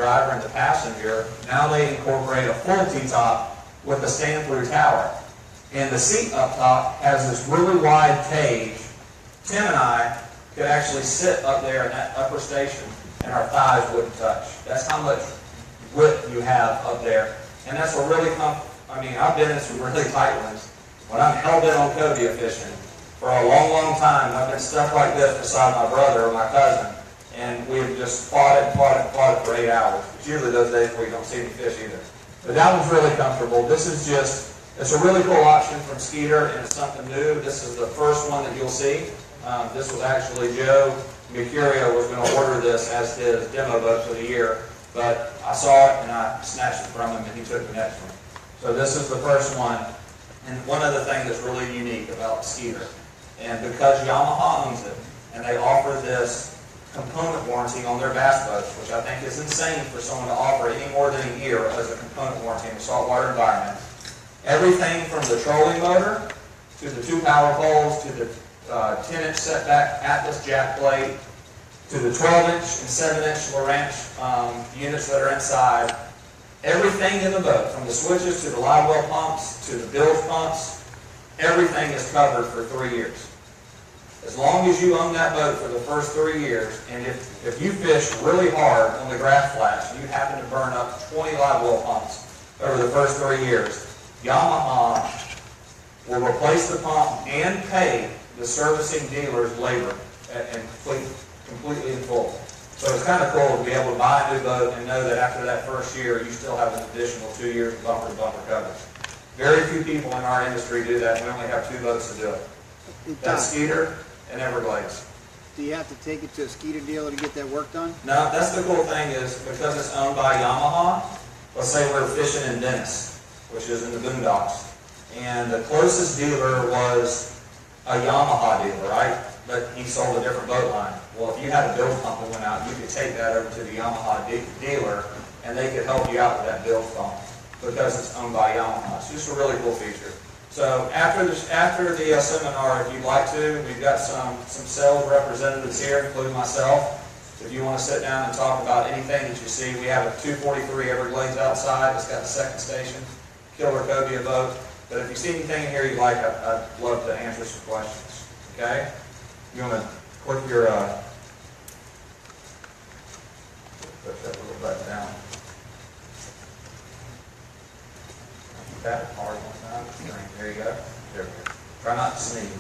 driver and the passenger, now they incorporate a full T-top with a stand-through tower. And the seat up top has this really wide cage. Tim and I could actually sit up there in that upper station and our thighs wouldn't touch. That's how much width you have up there. And that's a really I've been in some really tight ones. When I'm hell-bent on cobia fishing, for a long, long time, I've been stuck like this beside my brother or my cousin, and we've just fought it for 8 hours. It's usually those days where you don't see any fish either. But that one's really comfortable. This is it's a really cool option from Skeeter, and it's something new. This is the first one that you'll see. This was actually Joe Mercurio was going to order this as his demo boat for the year, but I saw it and I snatched it from him and he took the next one. So this is the first one, and one other thing that's really unique about Skeeter, and because Yamaha owns it, and they offer this component warranty on their bass boats, which I think is insane for someone to offer any more than a year as a component warranty in a saltwater environment. Everything from the trolling motor, to the 2 power poles, to the 10-inch setback Atlas jack plate, to the 12-inch and 7-inch Lowrance units that are inside. Everything in the boat, from the switches to the live well pumps to the bilge pumps, everything is covered for 3 years. As long as you own that boat for the first 3 years, and if you fish really hard on the grass flats, you happen to burn up 20 live well pumps over the first 3 years, Yamaha will replace the pump and pay the servicing dealer's labor and completely in full. So it's kind of cool to be able to buy a new boat and know that after that first year, you still have an additional 2 years of bumper-to-bumper coverage. Very few people in our industry do that, and we only have 2 boats to do it. That's Skeeter and Everglades. Do you have to take it to a Skeeter dealer to get that work done? No, that's the cool thing is, because it's owned by Yamaha, let's say we're fishing in Dennis, which is in the boondocks, and the closest dealer was a Yamaha dealer, right? But he sold a different boat line. Well, if you had a bilge pump that went out, you could take that over to the Yamaha dealer, and they could help you out with that bilge pump because it's owned by Yamaha. It's just a really cool feature. So after the seminar, if you'd like to, we've got some sales representatives here, including myself. If you want to sit down and talk about anything that you see, we have a 243 Everglades outside. It's got a second station, killer cobia boat. But if you see anything in here you'd like, I'd love to answer some questions. Okay? You want to click your push that little button down. Tap it hard one time. There you go. There we go. Try not to sneeze.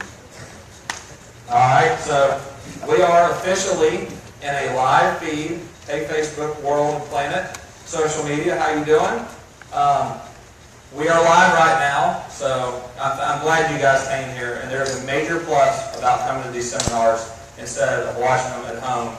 All right, so we are officially in a live feed. Hey, Facebook, World, and Planet, social media. How you doing? We are live right now, so I'm glad you guys came here. And there's a major plus about coming to these seminars instead of watching them at home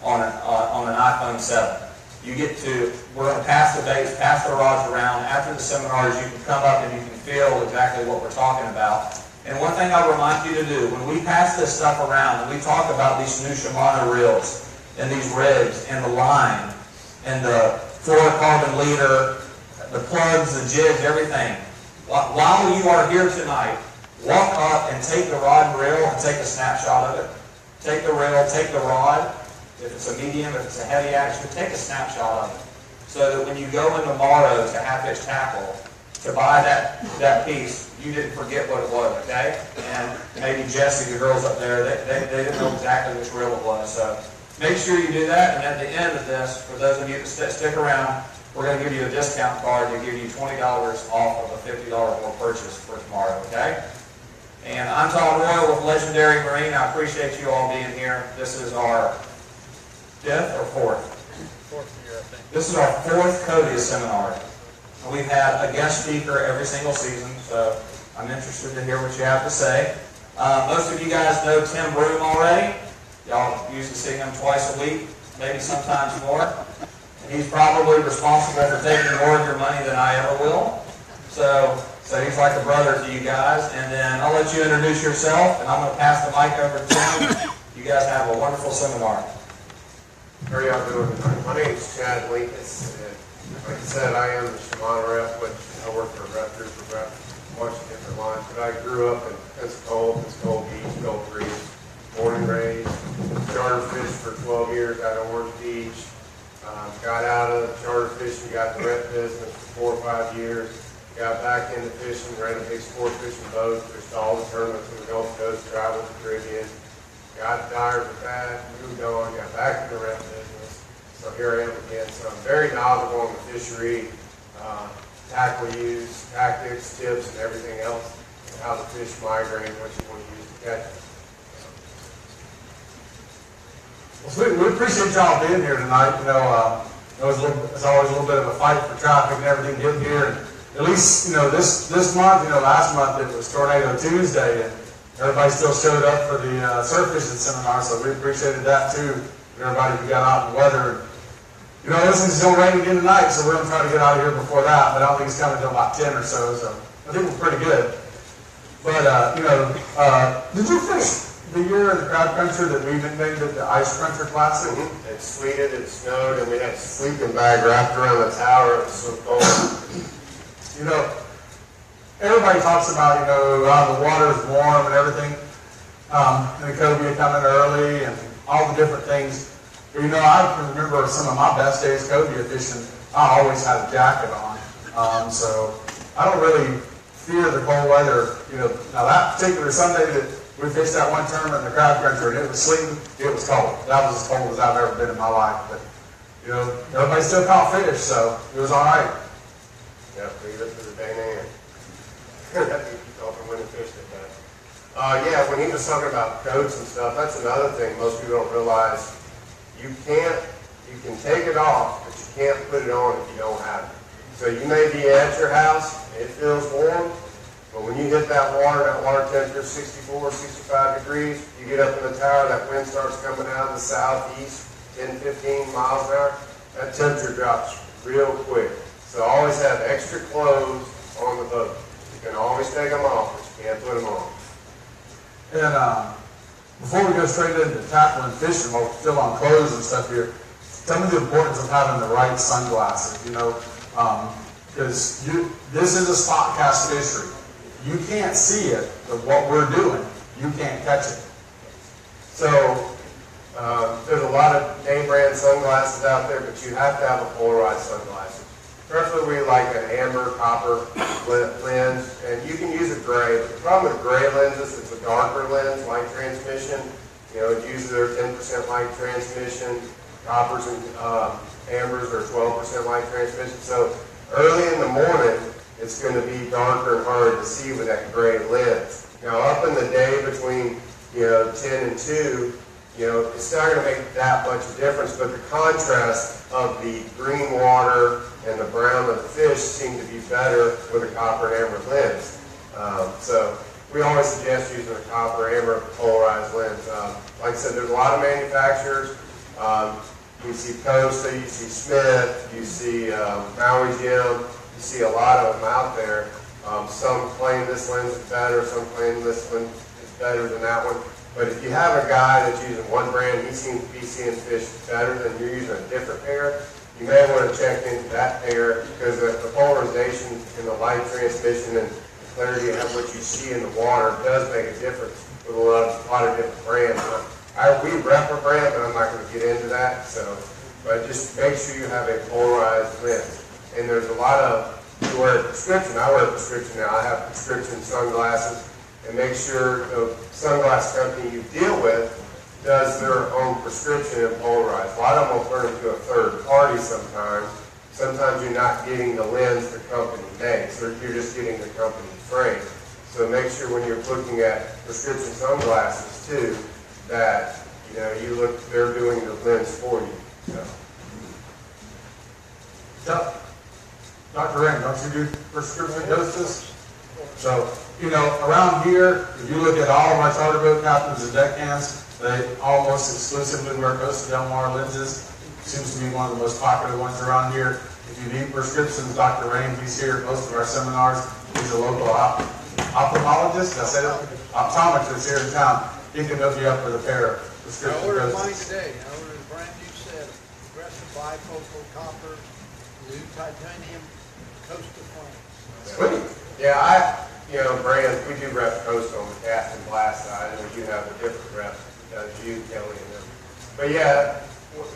on an iPhone 7. You get to, we're going to pass the baits, pass the rods around. After the seminars, you can come up and you can feel exactly what we're talking about. And one thing I remind you to do, when we pass this stuff around and we talk about these new Shimano reels and these rigs and the line and the fluorocarbon leader, the plugs, the jigs, everything, while you are here tonight, walk up and take the rod and reel and take a snapshot of it. Take the reel, take the rod. If it's a medium, if it's a heavy action, take a snapshot of it. So that when you go in tomorrow to half-inch tackle to buy that piece, you didn't forget what it was, okay? And maybe Jesse, the girls up there, they didn't know exactly which reel it was. So make sure you do that. And at the end of this, for those of you that stick around, we're going to give you a discount card to give you $20 off of a $50 more purchase for tomorrow, okay? And I'm Todd Royal with Legendary Marine. I appreciate you all being here. This is our 5th or 4th? 4th year, I think. This is our 4th Cobia seminar. And we've had a guest speaker every single season, so I'm interested to hear what you have to say. Most of you guys know Tim Broom already. Y'all usually see him twice a week, maybe sometimes more. And he's probably responsible for taking more of your money than I ever will. So he's like a brother to you guys. And then I'll let you introduce yourself, and I'm going to pass the mic over to Tim. You guys have a wonderful seminar. How are y'all doing tonight? My name is Chad Linkus, and like I said, I am the Shimano rep, which I work for Raptors for a bunch of different lines, but I grew up in Pensacola Beach, Gulf Breeze, born and raised, charter fished for 12 years out of Orange Beach, got out fishing, got the rep business for 4 or 5 years, got back into fishing, ran a big sport fishing boat, fished all the tournaments in the Gulf Coast, traveled the Caribbean, got tired with that, moved on, got back to the rep business. So here I am again. So I'm very knowledgeable on the fishery, tackle use, tactics, tips, and everything else, and how the fish migrate, what you want to use to catch them. Well, sweet. We appreciate y'all being here tonight. You know, it's always a little bit of a fight for traffic and everything getting here. And at least, you know, this month, you know, last month it was Tornado Tuesday, and everybody still showed up for the surf fishing seminar, so we appreciated that too. Everybody who got out in the weather. You know, this is going to rain again tonight, so we're going to try to get out of here before that, but I don't think it's coming until about 10 or so I think we're pretty good. But, you know, did you fish the year in the crowd country that we named it the Ice Cruncher Classic? Mm-hmm. It sleeted, it snowed, and we had a sleeping bag wrapped around the tower. It was so cold. You know, everybody talks about, you know, the water is warm and everything, and the Cobia coming early and all the different things. But, you know, I can remember some of my best days Cobia fishing. I always had a jacket on, so I don't really fear the cold weather. You know, now that particular Sunday that we fished that one tournament in the crowd country and it was sleeting, it was cold. That was as cold as I've ever been in my life. But, you know, everybody still caught fish, so it was all right. Yeah, leave it to the day and when it fished it that. Yeah, when he was talking about coats and stuff, that's another thing most people don't realize. You can take it off, but you can't put it on if you don't have it. So you may be at your house, it feels warm, but when you hit that water temperature is 64, 65 degrees, you get up in the tower, that wind starts coming out of the southeast, 10, 15 miles an hour, that temperature drops real quick. So always have extra clothes on the boat. You can always take them off, but you can't put them on. And before we go straight into tackling fishing, while we're still on clothes and stuff here, tell me the importance of having the right sunglasses, you know, because this is a spot cast fishery. You can't see it, but what we're doing, you can't catch it. So there's a lot of name brand sunglasses out there, but you have to have a polarized sunglasses. Preferably like an amber, copper lens, and you can use a gray. But the problem with gray lenses, it's a darker lens, light transmission. You know, it uses their 10% light transmission. Coppers and ambers are 12% light transmission. So early in the morning, it's going to be darker and harder to see with that gray lens. Now up in the day between, you know, 10 and 2, you know, it's not going to make that much of a difference, but the contrast of the green water and the brown of the fish seem to be better with a copper and amber lens. So we always suggest using a copper amber polarized lens. Like I said, there's a lot of manufacturers. You see Costa, you see Smith, you see Maui Jim, you see a lot of them out there. Some claim this lens is better, some claim this one is better than that one. But if you have a guy that's using one brand, he seems to be seeing fish better than you're using a different pair, you may want to check into that pair because the polarization and the light transmission and the clarity of what you see in the water does make a difference with a lot of different brands. We rep a brand, but I'm not going to get into that. But just make sure you have a polarized lens. And there's a lot of, you wear a prescription. I wear a prescription now. I have prescription sunglasses. And make sure the sunglass company you deal with does their own prescription and polarized. A lot of them will turn into a third party sometimes. Sometimes you're not getting the lens the company makes, or you're just getting the company frame. So make sure when you're looking at prescription sunglasses too, that you know they're doing the lens for you. So, Dr. Ring, don't you do prescription doses? So, you know, around here, if you look at all of our charter boat captains and deckhands, they almost exclusively wear Costa Del Mar lenses. Seems to be one of the most popular ones around here. If you need prescriptions, Dr. Rain, he's here at most of our seminars. He's a local ophthalmologist, I said it? Optometrist here in town. He can hook you up with a pair of prescription I ordered doses. mine today. I ordered a brand new set of progressive bifocal copper, blue titanium, Costa frames. Sweet. Yeah, brands, we do rep Costa on the cast and glass side, and we do have a different rep that does you, Kelly, and them. But yeah,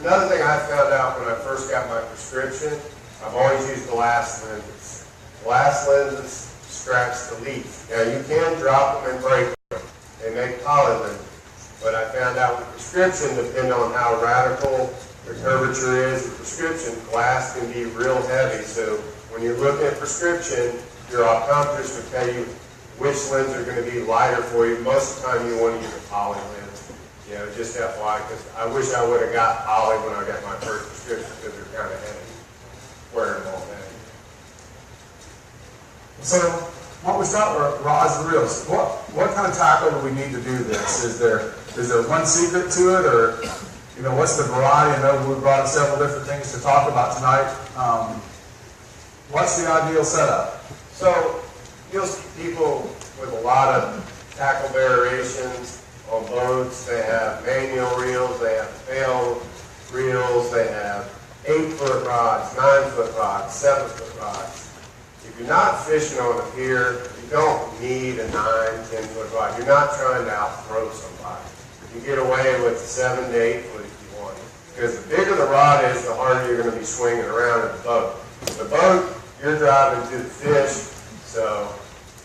another thing I found out when I first got my prescription I've always used glass lenses. Glass lenses scratch the leaf. Now you can drop them and break them. They make poly lenses. But I found out with prescription, depending on how radical the curvature is, with prescription, glass can be real heavy. So when you're looking at prescription, your optometrist would tell you which lenses are going to be lighter for you. Most of the time you want to use a poly lens. You know, just FYI, because I wish I would have got poly when I got my first prescription because they're kind of heavy. Wearing them all day. So, why don't we start with rods and reels? What kind of tackle do we need to do this? Is there one secret to it, or what's the variety? I know we brought in several different things to talk about tonight. What's the ideal setup? So you'll see people with a lot of tackle variations on boats. They have manual reels, they have bail reels, they have 8-foot rods, 9-foot rods, 7-foot rods. If you're not fishing on a pier, you don't need a 9, 10-foot rod. You're not trying to out-throw somebody. You can get away with 7 to 8 foot if you want. Because the bigger the rod is, the harder you're going to be swinging around in the boat. The boat, you're driving to the fish. So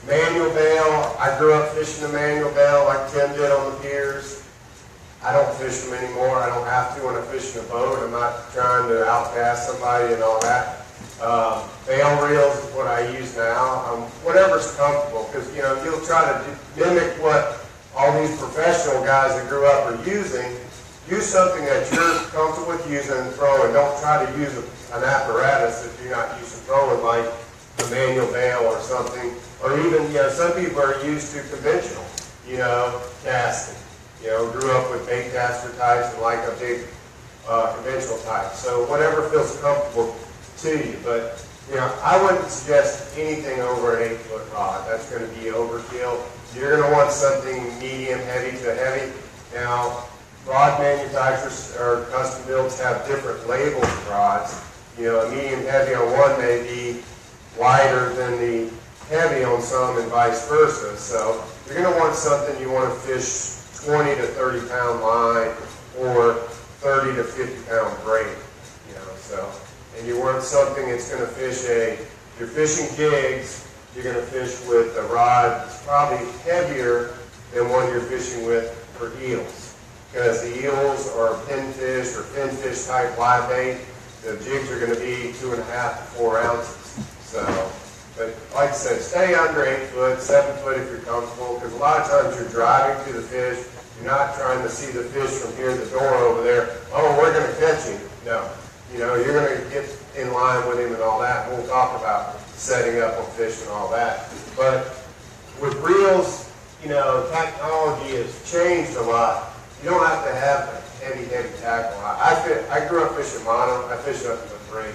manual bail, I grew up fishing the manual bail like Tim did on the piers. I don't fish them anymore. I don't have to when I fish in a boat. I'm not trying to outcast somebody and all that. Bail reels is what I use now. Whatever's comfortable, because you'll try to mimic what all these professional guys that grew up are using. Use something that you're comfortable with using and throwing. Don't try to use an apparatus if you're not used to throwing, like a manual bail or something. Or even, some people are used to conventional, casting. Grew up with bait caster types and like a big conventional type. So whatever feels comfortable to you. But, I wouldn't suggest anything over an 8-foot rod. That's going to be overkill. You're going to want something medium, heavy to heavy. Now, rod manufacturers or custom builds have different labels of rods. A medium heavy on one may be wider than the heavy on some and vice versa. So you're going to want something you want to fish 20 to 30 pound line or 30 to 50 pound braid. And you want something that's going to fish if you're fishing jigs, you're going to fish with a rod that's probably heavier than one you're fishing with for eels. Because the eels are pinfish or pinfish type live bait, the jigs are going to be 2.5 to 4 ounces. But like I said, stay under 8 foot, 7 foot if you're comfortable, because a lot of times you're driving to the fish, you're not trying to see the fish from here, the door over there, oh, we're going to catch him. No. You're going to get in line with him and all that. We'll talk about setting up on fish and all that. But with reels, technology has changed a lot. You don't have to have a heavy tackle. I grew up fishing mono. I fish up in the braid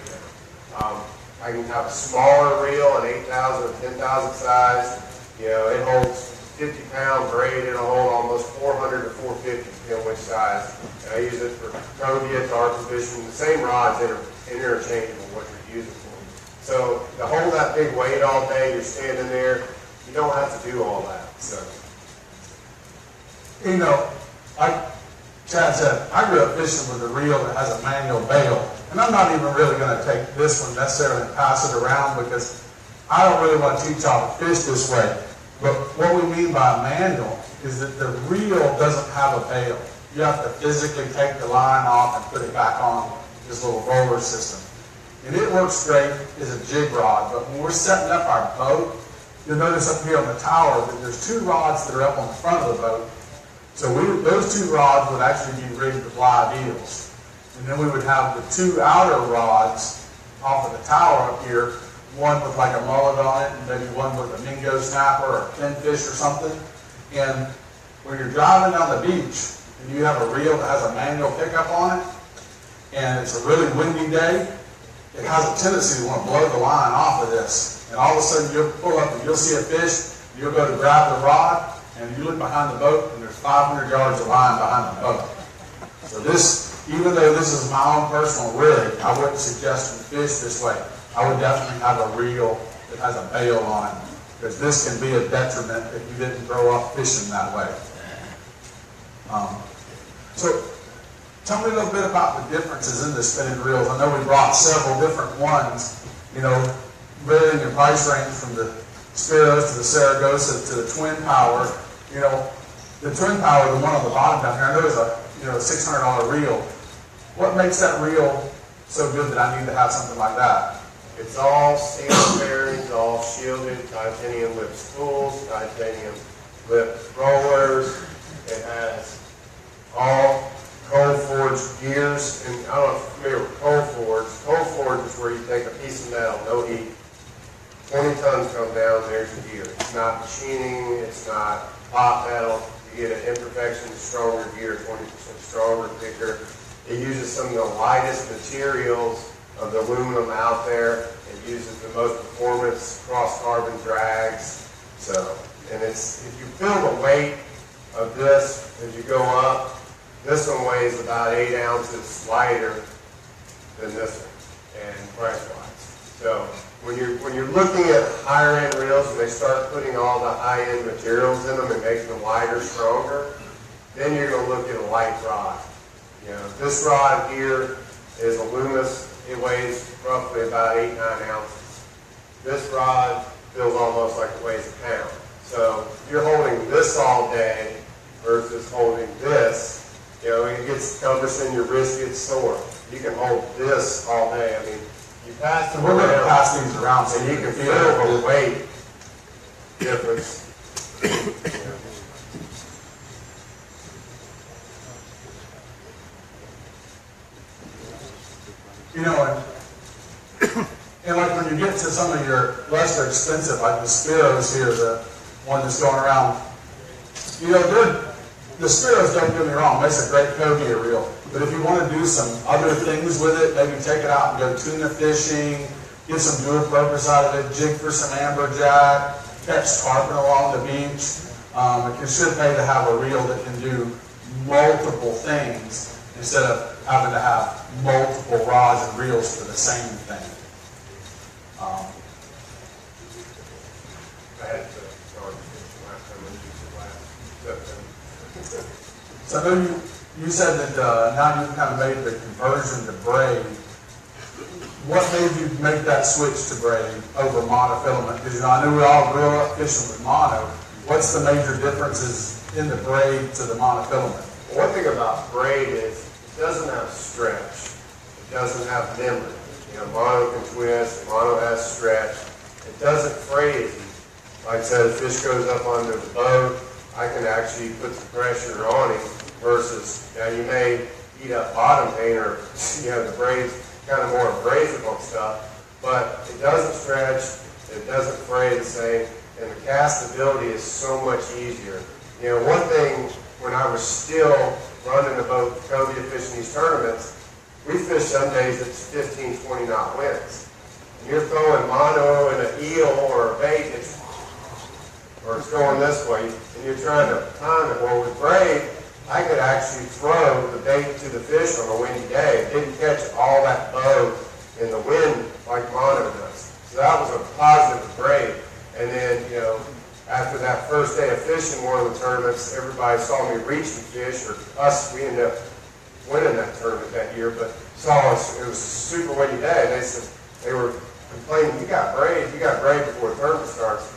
now. I can have a smaller reel, an 8,000 or 10,000 size. It holds 50-pound braid. It'll hold almost 400 to 450, depending on which size. And I use it for Cobia, tarpon fishing. The same rods interchangeable what you're using for. So to hold that big weight all day, you're standing there. You don't have to do all that. So. Like Chad said, I grew up fishing with a reel that has a manual bail. And I'm not even really going to take this one necessarily and pass it around because I don't really want to teach y'all to fish this way. But what we mean by manual is that the reel doesn't have a bail. You have to physically take the line off and put it back on this little roller system. And it works great as a jig rod, but when we're setting up our boat, you'll notice up here on the tower that there's 2 rods that are up on the front of the boat. So those 2 rods would actually be rigged with live eels. And then we would have the 2 outer rods off of the tower up here, one with like a mullet on it, and maybe one with a mingo snapper or a pinfish or something. And when you're driving down the beach and you have a reel that has a manual pickup on it, and it's a really windy day, it has a tendency to want to blow the line off of this. And all of a sudden you'll pull up and you'll see a fish, you'll go to grab the rod, and you look behind the boat and there's 500 yards of line behind the boat. So this, even though this is my own personal rig, I wouldn't suggest you fish this way. I would definitely have a reel that has a bail on it, because this can be a detriment if you didn't grow up fishing that way. So Tell me a little bit about the differences in the spinning reels. I know we brought several different ones, you know, varying in price range from the Spiros to the Saragossa to the Twin Power. You know, the Twin Power, the one on the bottom down here, I know is a $600 reel. What makes that reel so good that I need to have something like that? It's all steel bearings, all shielded, titanium lip spools, titanium lip rollers. It has all cold forged gears, and I don't know if you're familiar with cold forged. Cold forged is where you take a piece of metal, no heat, 20 tons come down, there's your gear. It's not machining, it's not hot metal. You get an imperfection, stronger gear, 20% stronger, thicker. It uses some of the lightest materials of the aluminum out there. It uses the most performance cross-carbon drags. So, and it's, if you feel the weight of this as you go up, this one weighs about 8 ounces lighter than this one, and price-wise. So when you're looking at higher end reels and they start putting all the high end materials in them and making them lighter, stronger, then you're going to look at a light rod. You know, this rod here is aluminum. It weighs roughly about 8, 9 ounces. This rod feels almost like it weighs a pound. So if you're holding this all day versus holding this, you know, it gets cumbersome, your wrist gets sore. You can hold this all day. I mean, you pass them We're going to around, pass these around so and you can feel the weight difference. You know, and like when you get to some of your lesser expensive, like the Spiros here, the one that's going around, you know, the Spiros, don't get me wrong, makes a great Cobia reel. But if you want to do some other things with it, maybe take it out and go tuna fishing, get some dual purpose out of it, jig for some amberjack, catch tarpon along the beach. It should pay to have a reel that can do multiple things instead of having to have multiple rods and reels for the same thing. I had to charge last time I used it last September. So I know you said that now you've kind of made the conversion to braid. What made you make that switch to braid over monofilament? Because, you know, I know we all grew up fishing with mono. What's the major differences in the braid to the monofilament? One thing about braid is it doesn't have stretch. It doesn't have memory. You know, mono can twist, mono has stretch. It doesn't fray as easy. Like I said, if fish goes up under the boat, I can actually put some pressure on him versus, now you may eat up bottom paint or, you know, the braid's kind of more abrasive on stuff, but it doesn't stretch, it doesn't fray the same, and the castability is so much easier. You know, one thing, when I was still running the boat, Cobia fishing these tournaments, we fish some days it's 15, 20 knot winds. And you're throwing mono and an eel or a bait, or it's going this way, and you're trying to time it. Well, with braid, I could actually throw the bait to the fish on a windy day. It didn't catch all that bow in the wind like mono does. So that was a positive of braid. And then, you know, after that first day of fishing one of the tournaments, everybody saw me reaching fish, or us, we ended up winning that tournament that year, but saw us, it was a super windy day. They said, they were complaining, you got braid before the tournament starts.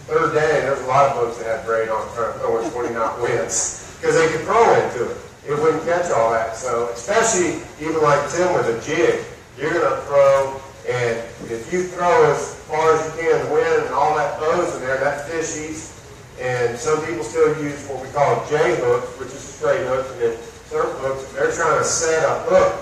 Third day, there was a lot of boats that had braid on trying to throw in 20 knot winds because they could throw into it. It wouldn't catch all that. So, especially even like Tim with a jig, you're going to throw, and if you throw as far as you can in the wind and all that bows in there, that fish eats. And some people still use what we call J hooks, which is a straight hook, and then surf hooks. They're trying to set a hook.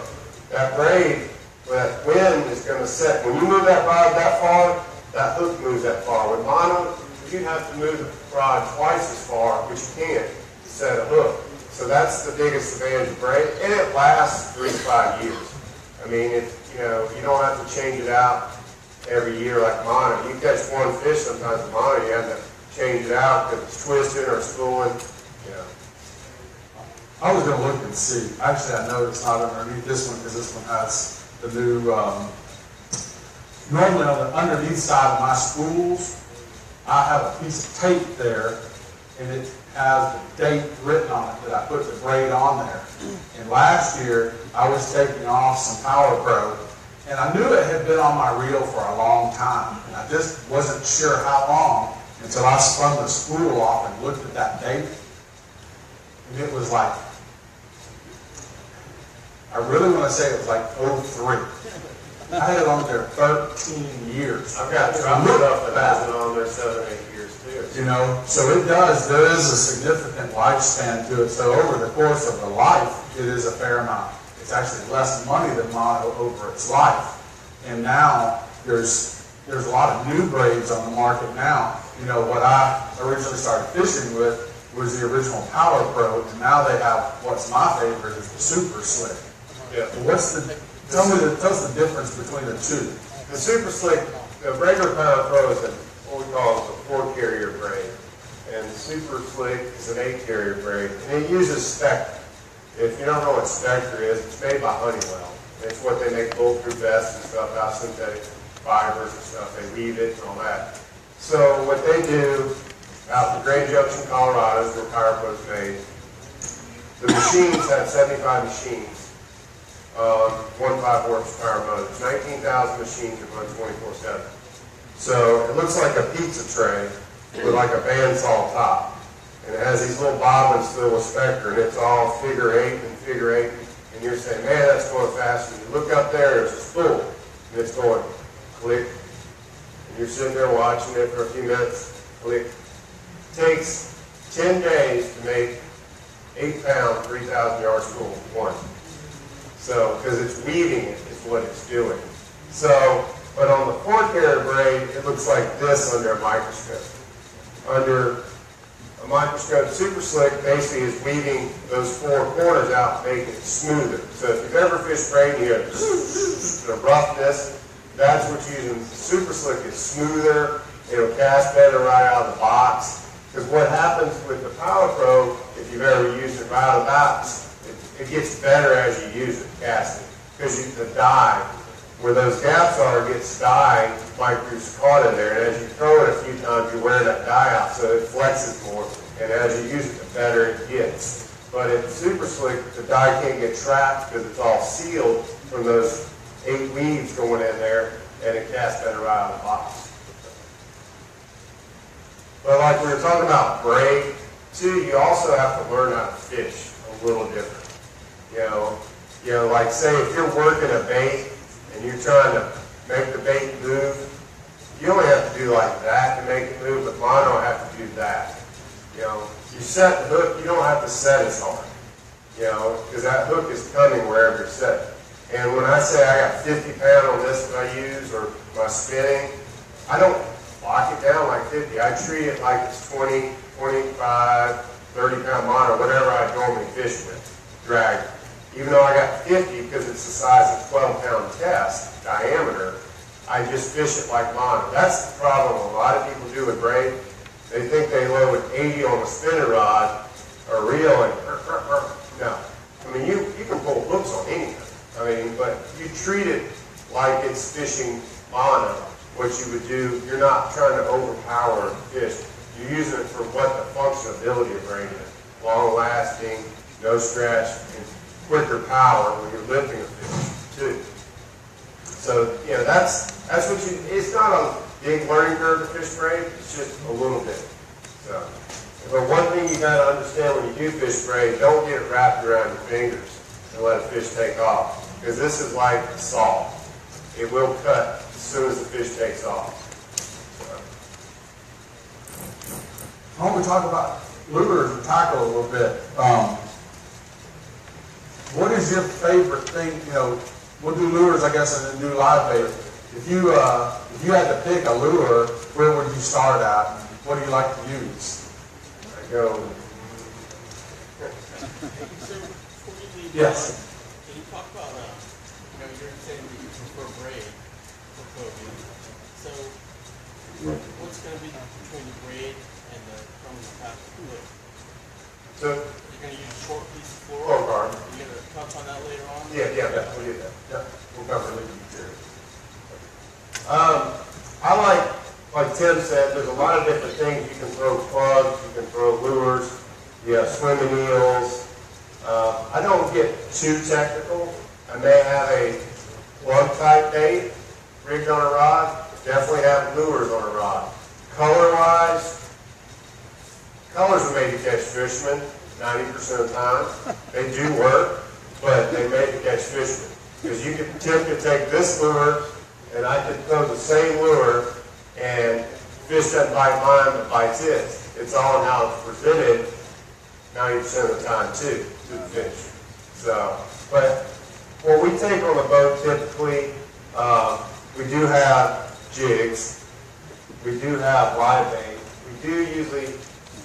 That braid, that wind is going to set. When you move that rod that far, that hook moves that far. With mono, you'd have to move the rod twice as far, which you can't, to set a hook. So that's the biggest advantage of braid, and it lasts 3 to 5 years. I mean, you know, you don't have to change it out every year like mono. You catch one fish sometimes with mono, you have to change it out because it's twisted or spooling. You know. I was going to look and see. Actually, I know it's not underneath this one because this one has the new, normally on the underneath side of my spools, I have a piece of tape there, and has the date written on it that I put the braid on there. And last year, I was taking off some Power Pro, and I knew it had been on my reel for a long time, and I just wasn't sure how long until I spun the spool off and looked at that date. And it was like, I really want to say it was like 03. I had it on there 13 years. I've got some stuff that has it on there 7, 8 years too. You know, so it does, there is a significant lifespan to it. So over the course of the life, it is a fair amount. It's actually less money than mono over its life. And now there's a lot of new braids on the market now. You know, what I originally started fishing with was the original Power Pro, and now they have, what's my favorite is the Super Slick. Yeah. Tell us the difference between the two. The Super Slick, the regular Power Pro is what we call a 4-carrier braid, and the Super Slick is an 8-carrier braid, and it uses Spectre. If you don't know what Spectre is, it's made by Honeywell. It's what they make bulletproof vests and stuff out, synthetic fibers and stuff. They weave it and all that. So what they do out in Grand Junction, Colorado, is where Power Pro is made. The machines have 75 machines. 1.5 horsepower motors, 19,000 machines that run 24/7. So it looks like a pizza tray with like a bandsaw top. And it has these little bobbins filled with Spectre, and it's all figure 8 and figure 8. And you're saying, man, that's going fast. And you look up there, there's a spool, and it's going click. And you're sitting there watching it for a few minutes, click. It takes 10 days to make 8-pound, 3,000-yard spool, one. So, because it's weaving it is what it's doing. So, but on the 4-carrier braid, it looks like this under a microscope. Under a microscope, Super Slick basically is weaving those 4 corners out, making it smoother. So if you've ever fished braid and you hear the roughness, that's what you're using. Super Slick is smoother, it'll cast better right out of the box. Because what happens with the Power Pro, if you've ever used it right out of the box, it gets better as you use it, casting. Because the dye, where those gaps are, gets dye micros caught in there. And as you throw it a few times, you wear that dye out, so it flexes more. And as you use it, the better it gets. But in Super Slick, the dye can't get trapped because it's all sealed from those 8 weaves going in there, and it casts better right out of the box. But like we were talking about braid, too, you also have to learn how to fish a little different. You know, like say if you're working a bait and you're trying to make the bait move, you only have to do like that to make it move, but mono have to do that. You know, you set the hook, you don't have to set as hard. You know, because that hook is coming wherever you're set. And when I say I got 50 pound on this that I use or my spinning, I don't lock it down like 50. I treat it like it's 20, 25, 30 pound mono, whatever I normally fish with, drag. Even though I got 50 because it's the size of 12-pound test diameter, I just fish it like mono. That's the problem a lot of people do with braid. They think they load 80 on a spinner rod or reel and no. I mean, you can pull hooks on anything. I mean, but you treat it like it's fishing mono. What you would do, you're not trying to overpower the fish. You're using it for what the functionality of braid is. Long lasting, no stretch, and quicker power when you're lifting a fish too. So, you know, that's what you, it's not a big learning curve to fish braid, it's just a little bit. So, but one thing you gotta understand when you do fish braid, don't get it wrapped around your fingers and let a fish take off. Because this is like salt. It will cut as soon as the fish takes off. I want to talk about lures and tackle a little bit. What is your favorite thing? You know, we'll do lures, I guess, in a new live bait. If you had to pick a lure, where would you start at? What do you like to use? I go. Yes. Can you talk about, you're saying that you prefer braid for Cobia. So, what's going to be between the braid and the permanent plastic hook? So, You're going to use a short piece of Floor fluoro? guard. You're going to touch on that later on? Yeah, we'll do that. Yeah, we'll cover leaking material. I like Tim said, there's a lot of different things. You can throw plugs, you can throw lures. You have swimming eels. I don't get too technical. I may have a plug type bait rigged on a rod. Definitely have lures on a rod. Color-wise, colors are made to catch fishermen 90% of the time. They do work, but they made to catch fishermen. Because you could attempt to take this lure, and I could throw the same lure, and fish doesn't bite mine, but bites his. It's all in how it's presented 90% of the time, too, to the fish. So, but what we take on the boat typically, we do have jigs. We do have live bait. We do usually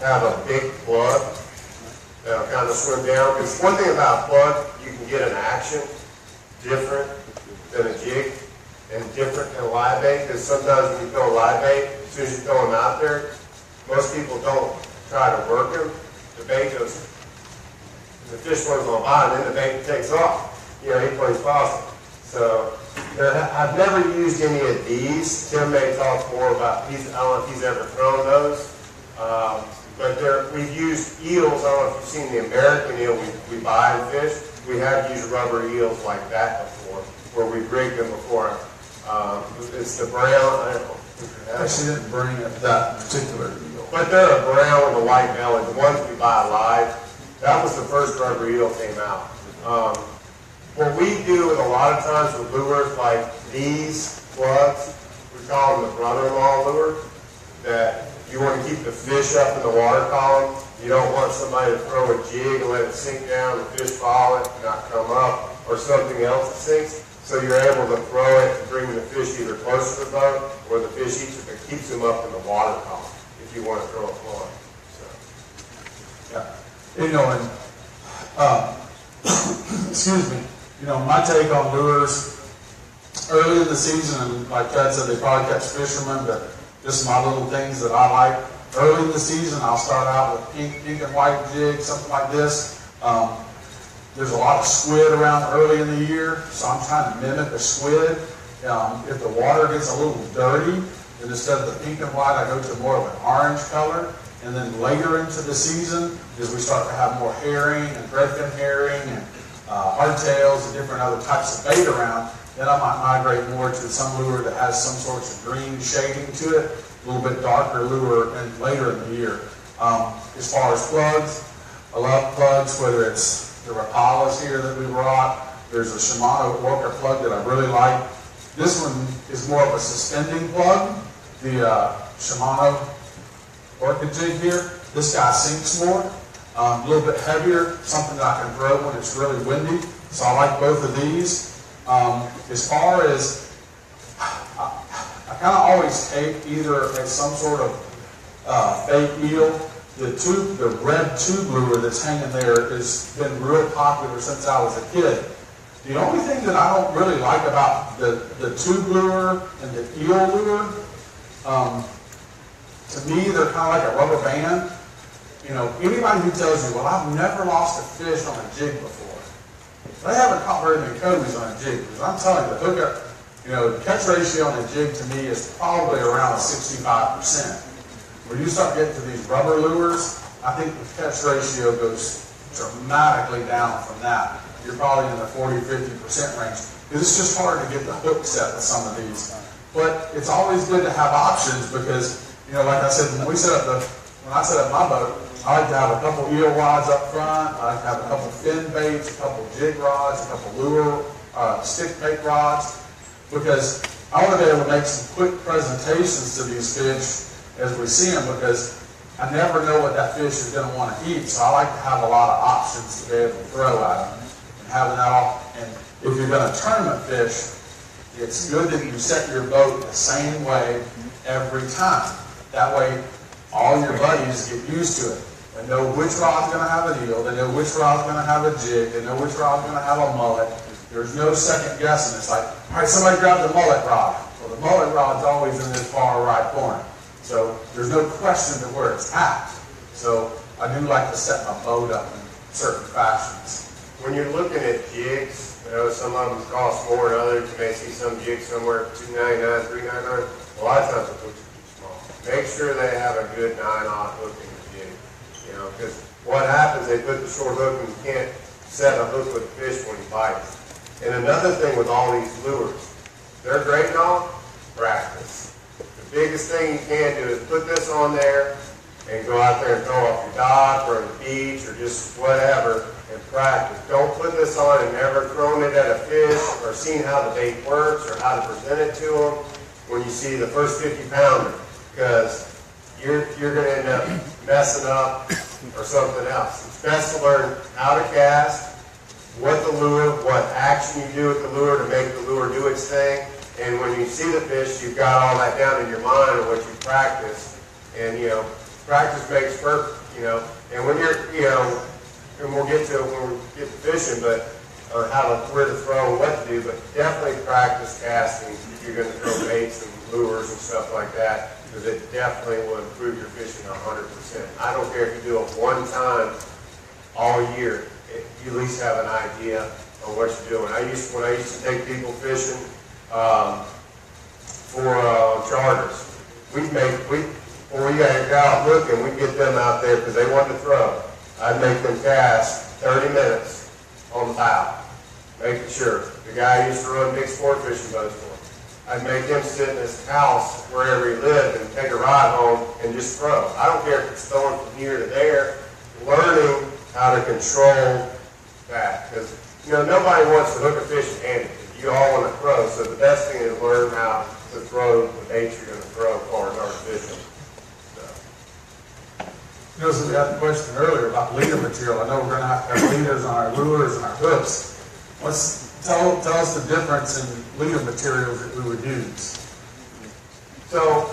have a big plug that'll kind of swim down. Because one thing about a plug, you can get an action different than a jig and different than a live bait. Because sometimes when you throw a live bait, as soon as you throw them out there, most people don't try to work them. The bait goes, the fish swims on by, and then the bait takes off. You know, he plays possum. So I've never used any of these. Tim may talk more about these. I don't know if he's ever thrown those. But we've used eels. I don't know if you've seen the American eel we buy and fish. We have used rubber eels like that before, where we've rigged them before. It's the brown. I don't know if you have. Actually, didn't bring up that particular deal. But they're a brown with a white belly. The ones we buy live, that was the first rubber eel came out. What we do is a lot of times with lures like these plugs, we call them the brother-in-law lure, that you want to keep the fish up in the water column. You don't want somebody to throw a jig and let it sink down, the fish follow it, not come up, or something else that sinks. So you're able to throw it and bring the fish either close to the boat, or the fish eats it, but keeps them up in the water column if you want to throw a plug. So. Yeah. You know, and, excuse me, you know, my take on lures, early in the season, and like Chad said, they probably catch fishermen, but just my little things that I like. Early in the season, I'll start out with pink and white jig, something like this. There's a lot of squid around early in the year, so I'm trying to mimic a squid. If the water gets a little dirty, then instead of the pink and white, I go to more of an orange color. And then later into the season, as we start to have more herring and redfin herring and hardtails and different other types of bait around, then I might migrate more to some lure that has some sorts of green shading to it, a little bit darker lure, and later in the year. As far as plugs, I love plugs, whether it's the Rapalas here that we brought. There's a Shimano Orca plug that I really like. This one is more of a suspending plug. The Shimano Orca jig here, this guy sinks more, a little bit heavier, something that I can throw when it's really windy. So I like both of these. As far as, I kind of always take either some sort of fake eel. The red tube lure that's hanging there has been real popular since I was a kid. The only thing that I don't really like about the tube lure and the eel lure, to me, they're kind of like a rubber band. You know, anybody who tells you, well, I've never lost a fish on a jig before, they haven't caught very many cobies on a jig. Because I'm telling you, the hookup, you know, the catch ratio on a jig to me is probably around 65%. When you start getting to these rubber lures, I think the catch ratio goes dramatically down from that. You're probably in the 40-50% range. Because it's just hard to get the hook set with some of these. But it's always good to have options because, you know, like I said, when I set up my boat, I like to have a couple eel rods up front. I like to have a couple fin baits, a couple jig rods, a couple lure, stick bait rods, because I want to be able to make some quick presentations to these fish as we see them, because I never know what that fish is going to want to eat. So I like to have a lot of options to be able to throw at them, and having that all. And if you're going to tournament fish, it's good that you set your boat the same way every time. That way, all your buddies get used to it. They know which rod's going to have an eel. They know which rod's going to have a jig. They know which rod's going to have a mullet. There's no second guessing. It's like, all right, somebody grab the mullet rod. Well, the mullet rod's always in this far right corner. So there's no question to where it's at. So I do like to set my boat up in certain fashions. When you're looking at jigs, you know, some of them cost more than others. You may see some jigs somewhere at $2.99, $3.99. A lot of times the hooks are too small. Make sure they have a good 9-aught hook in the jig. You know, because what happens, they put the short hook and you can't set a hook with the fish when he bites. And another thing with all these lures, they're great and all, practice. The biggest thing you can do is put this on there and go out there and throw off your dock or on the beach or just whatever and practice. Don't put this on and never thrown it at a fish or seen how the bait works or how to present it to them when you see the first 50-pounder, because you're going to end up messing up or something else. It's best to learn how to cast, what the lure, what action you do with the lure to make the lure do its thing. And when you see the fish, you've got all that down in your mind of what you practice. And, practice makes perfect, And when you're, and we'll get to it when we get to fishing, but where to throw and what to do, but definitely practice casting if you're going to throw baits and lures and stuff like that, because it definitely will improve your fishing 100%. I don't care if you do it one time all year, you at least have an idea of what you're doing. When I used to take people fishing for charters, before we got out looking, we'd get them out there because they wanted to throw. I'd make them cast 30 minutes on the bow, making sure. The guy used to run big sport fishing boats for him. I'd make him sit in his house wherever he lived and take a ride home and just throw. I don't care if it's throwing from here to there, learning how to control that. Because, nobody wants to hook a fish and hand it. You all want to throw, so the best thing is learn how to throw the bait you're going to throw as far as artificial. So we had the question earlier about leader material. I know we're going to have leaders on our lures and our hooks. Tell us the difference in leader materials that we would use. So,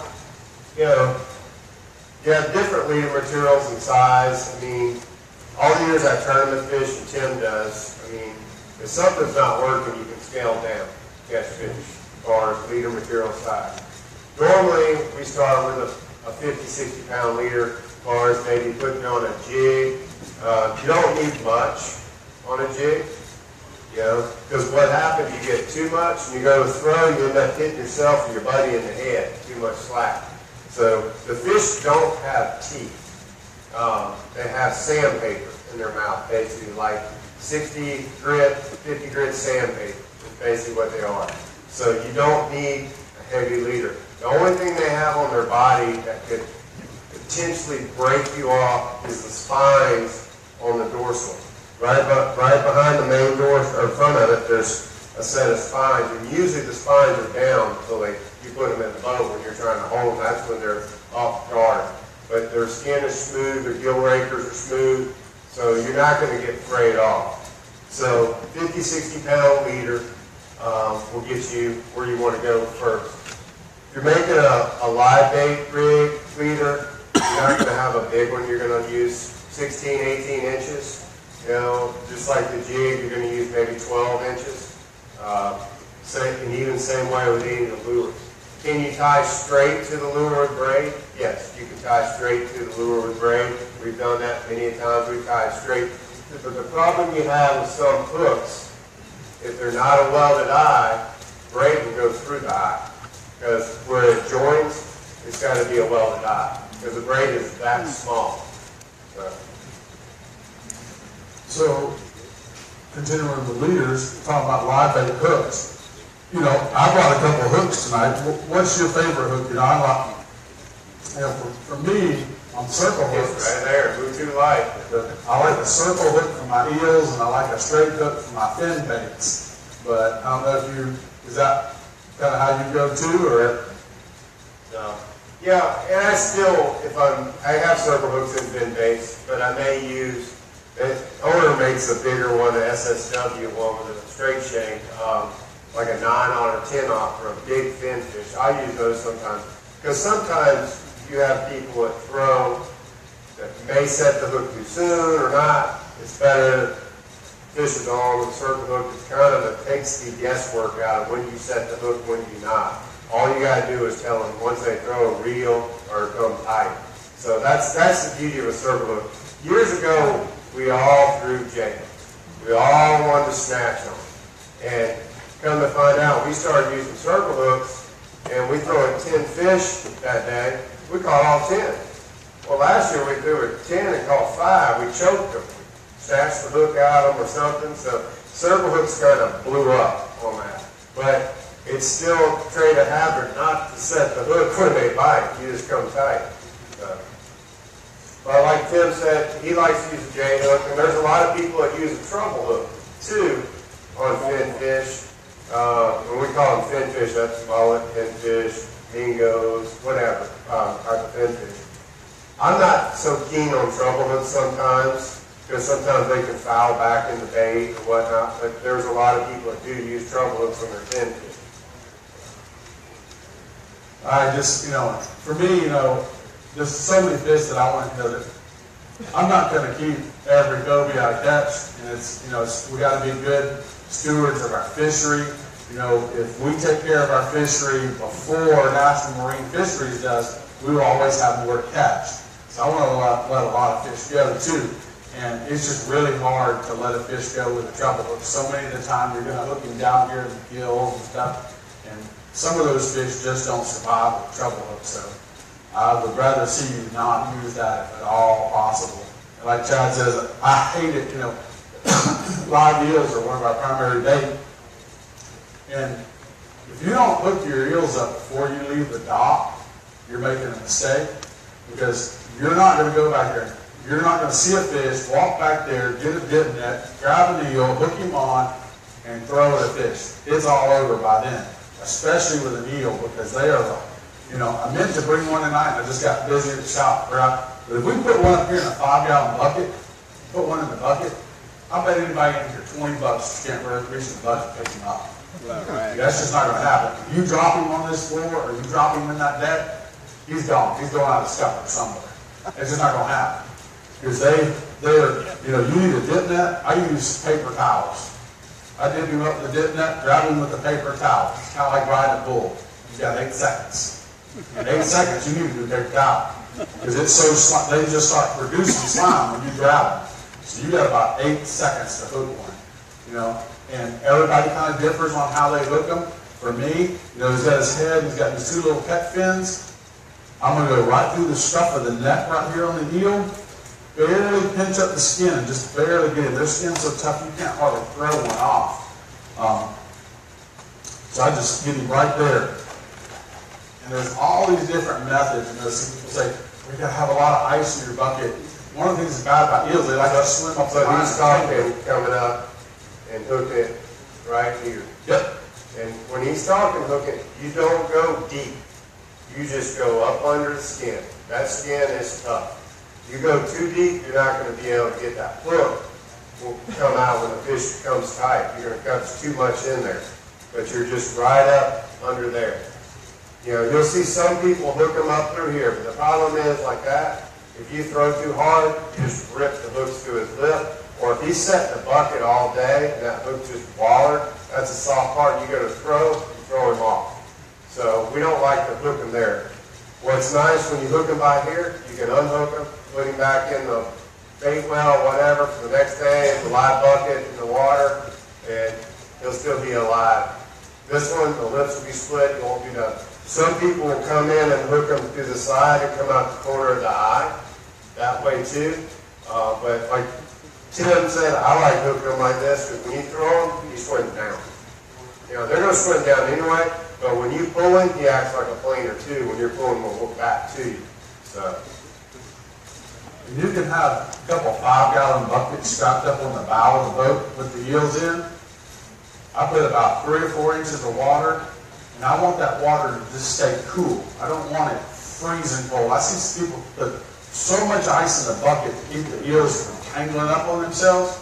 you have different leader materials and size. All the years I tournament fish and Tim does, if something's not working, you can scale down, catch fish, as far as leader material size. Normally, we start with a 50, 60-pound leader, as far as maybe putting on a jig. You don't need much on a jig, because what happens, you get too much, and you go to throw, you end up hitting yourself or your buddy in the head, too much slack. So the fish don't have teeth. They have sandpaper in their mouth, basically, like 60 grit, 50 grit sandpaper is basically what they are. So you don't need a heavy leader. The only thing they have on their body that could potentially break you off is the spines on the dorsal. Right behind the main dorsal, or front of it, there's a set of spines, and usually the spines are down until you put them in the boat when you're trying to hold them. That's when they're off guard. But their skin is smooth, their gill rakers are smooth, so you're not going to get frayed off. So 50, 60-pound leader will get you where you want to go first. If you're making a live bait rig leader, you're not going to have a big one. You're going to use 16, 18 inches. Just like the jig, you're going to use maybe 12 inches. And even same way with eating the lures. Can you tie straight to the lure with braid? Yes, you can tie straight to the lure with braid. We've done that many times. We tie straight. But the problem you have with some hooks, if they're not a welded eye, braid will go through the eye. Because where it joins, it's got to be a welded eye. Because the braid is that small. So continuing with the leaders, talking about live bait hooks. I brought a couple of hooks tonight. What's your favorite hook? I like, for me, on circle hooks. It's right there, move to the light. I like a circle hook for my eels, and I like a straight hook for my fin baits. But I don't know is that kind of how you go too, or? No. Yeah, and I have circle hooks and fin baits, but I may use, the owner makes a bigger one, the SSW one with a straight shank, like a 9-aught or 10-aught for a big fin fish. I use those sometimes, because sometimes you have people that throw that may set the hook too soon or not. It's better to fish it on with a circle hook. It's it takes the guesswork out of when you set the hook, when you not. All you got to do is tell them once they throw a reel or come tight. So that's the beauty of a circle hook. Years ago, we all threw Jacob. We all wanted to snatch them. And come to find out, we started using circle hooks, and we throw 10 fish that day. We caught all 10. Well, last year we threw a 10 and caught 5. We choked them. Snatched the hook out of them or something. So several hooks kind of blew up on that. But it's still trade a hazard not to set the hook when they bite. You just come tight. But like Tim said, he likes to use a J hook, and there's a lot of people that use a treble hook too on fin fish. When we call them fin fish, that's mullet, pinfish, dingoes, whatever type of fin fish. I'm not so keen on treble hooks sometimes, because sometimes they can foul back in the bait or whatnot, but there's a lot of people that do use treble hooks on their fin fish. I just, for me, there's so many fish that I want to, I'm not going to keep every cobia I catch, and we got to be good stewards of our fishery. If we take care of our fishery before National Marine Fisheries does, we will always have more to catch. So I want to let a lot of fish go too. And it's just really hard to let a fish go with a treble hook. So many of the time you're going to hook him down here in the gills and stuff. And some of those fish just don't survive with treble hooks. So I would rather see you not use that if at all possible. And like Chad says, I hate it, live eels are one of our primary bait. And if you don't hook your eels up before you leave the dock, you're making a mistake, because you're not going to go back there. You're not going to see a fish, walk back there, get a dip net, grab an eel, hook him on, and throw at a fish. It's all over by then, especially with an eel, because they are I meant to bring one tonight, and I just got busy at the shop. Right? But if we put one up here in a 5-gallon bucket, put one in the bucket, I bet anybody in here $20 can't reach the bucket and pick him up. Right. That's just not going to happen. If you drop him on this floor, or you drop him in that deck, he's gone. He's going out of scupper somewhere. It's just not going to happen. Because you need a dip net. I use paper towels. I dip him up with the dip net, grab him with the paper towel. It's kind of like riding a bull. You got 8 seconds. In 8 seconds, you need to do a paper towel. Because it's so they just start producing slime when you grab them. So you got about 8 seconds to hook one. And everybody kind of differs on how they hook them. For me, he's got his head, he's got these 2 little pet fins. I'm going to go right through the scruff of the neck right here on the eel, barely pinch up the skin and just barely get it. Their skin's so tough you can't hardly throw one off. So I just get him right there. And there's all these different methods. Some people say, we got to have a lot of ice in your bucket. One of the things that's bad about eels, they like to swim up the So he's talking coming up and hook it right here. Yep. And when he's talking hooking, you don't go deep. You just go up under the skin. That skin is tough. You go too deep, you're not going to be able to get that hook. Will come out when the fish comes tight. You're going to cut too much in there. But you're just right up under there. You'll see some people hook them up through here. But the problem is like that, if you throw too hard, you just rip the hooks to his lip. Or if he's set in the bucket all day and that hook just wallered, that's a soft part. You go to throw him off. So we don't like to hook him there. What's nice when you hook him by here, you can unhook him, put him back in the bait well, whatever, for the next day, in the live bucket, in the water, and he'll still be alive. This one, the lips will be split, it won't be done. Some people will come in and hook them through the side and come out the corner of the eye, that way too. But like Tim said, I like hooking them like this, because when you throw them, you swim down. They're going to swim down anyway, but when you pull him, he acts like a planer too. When you're pulling him, he'll look back to you. So. And you can have a couple 5-gallon buckets strapped up on the bow of the boat with the eels in. I put about 3 or 4 inches of water, and I want that water to just stay cool. I don't want it freezing cold. I see people put so much ice in the bucket to keep the eels from tangling up on themselves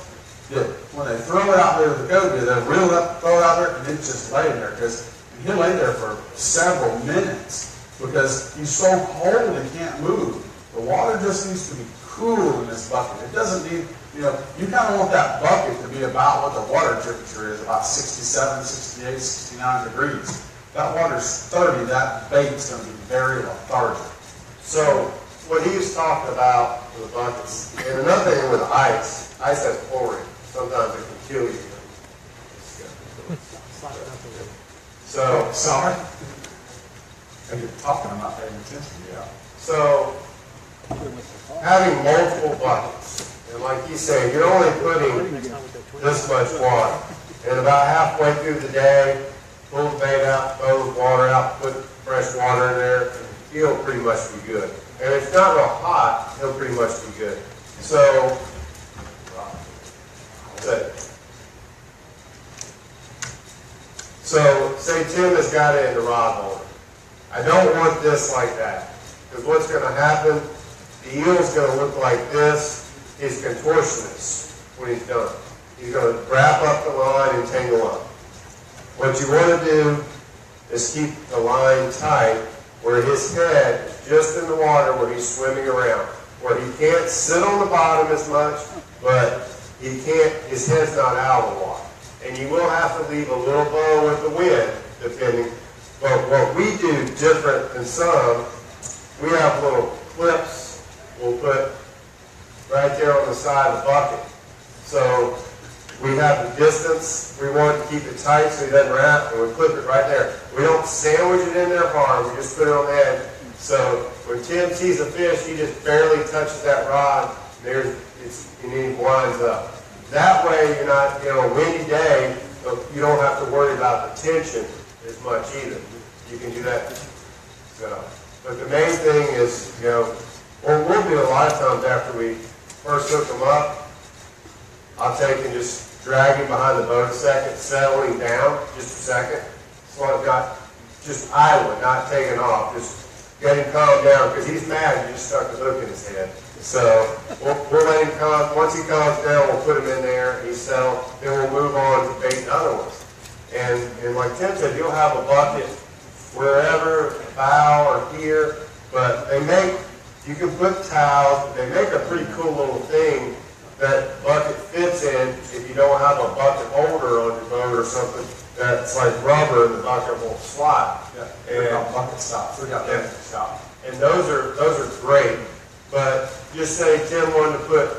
that when they throw it out there with the cobia, they'll reel it up, throw it out there, and it's just laying there. And he'll lay there for several minutes because he's so cold he can't move. The water just needs to be cool in this bucket. It doesn't need, you kind of want that bucket to be about what the water temperature is, about 67, 68, 69 degrees. That water's 30, that bait's going to be very lethargic. So what he's talking about with the buckets, and another thing with ice has chlorine. Sometimes it can kill you. So sorry. And you're talking, I'm not paying attention. Yeah. So having multiple buckets. And like you say, you're only putting this much water. And about halfway through the day, pull the bait out, throw the water out, put fresh water in there, and he'll pretty much be good. And if it's not real hot, he'll pretty much be good. So, say Tim has got it in the rod holder. I don't want this like that. Because what's going to happen, the eel's going to look like this. He's contortionist when he's done. He's going to wrap up the line and tangle up. What you want to do is keep the line tight where his head is just in the water where he's swimming around. Where he can't sit on the bottom as much, but he can't, his head's not out of the water. And you will have to leave a little bow with the wind, depending. But what we do different than some, we have little clips we'll put right there on the side of the bucket. So we have the distance. We want to keep it tight so he doesn't wrap, and we clip it right there. We don't sandwich it in there hard. We just put it on the edge. So when Tim sees a fish, he just barely touches that rod, and he winds up. That way, you're not, a windy day, you don't have to worry about the tension as much either. You can do that. So, but the main thing is, what we'll do a lot of times after we first hook them up, I'll take and just drag him behind the boat a second, settling down just a second. So I've got just idling, not taking off, just get him calmed down, because he's mad you just stuck the hook in his head. So we'll let him calm. Once he calms down, we'll put him in there, and he's settled. Then we'll move on to bait other ones. And like Tim said, you'll have a bucket wherever, bow or here, but you can put towels. They make a pretty cool little thing that bucket fits in if you don't have a bucket holder on your boat or something that's like rubber and the bucket won't slide. Yeah, and bucket stops. We got bucket stop. And those are great. But just say Tim wanted to put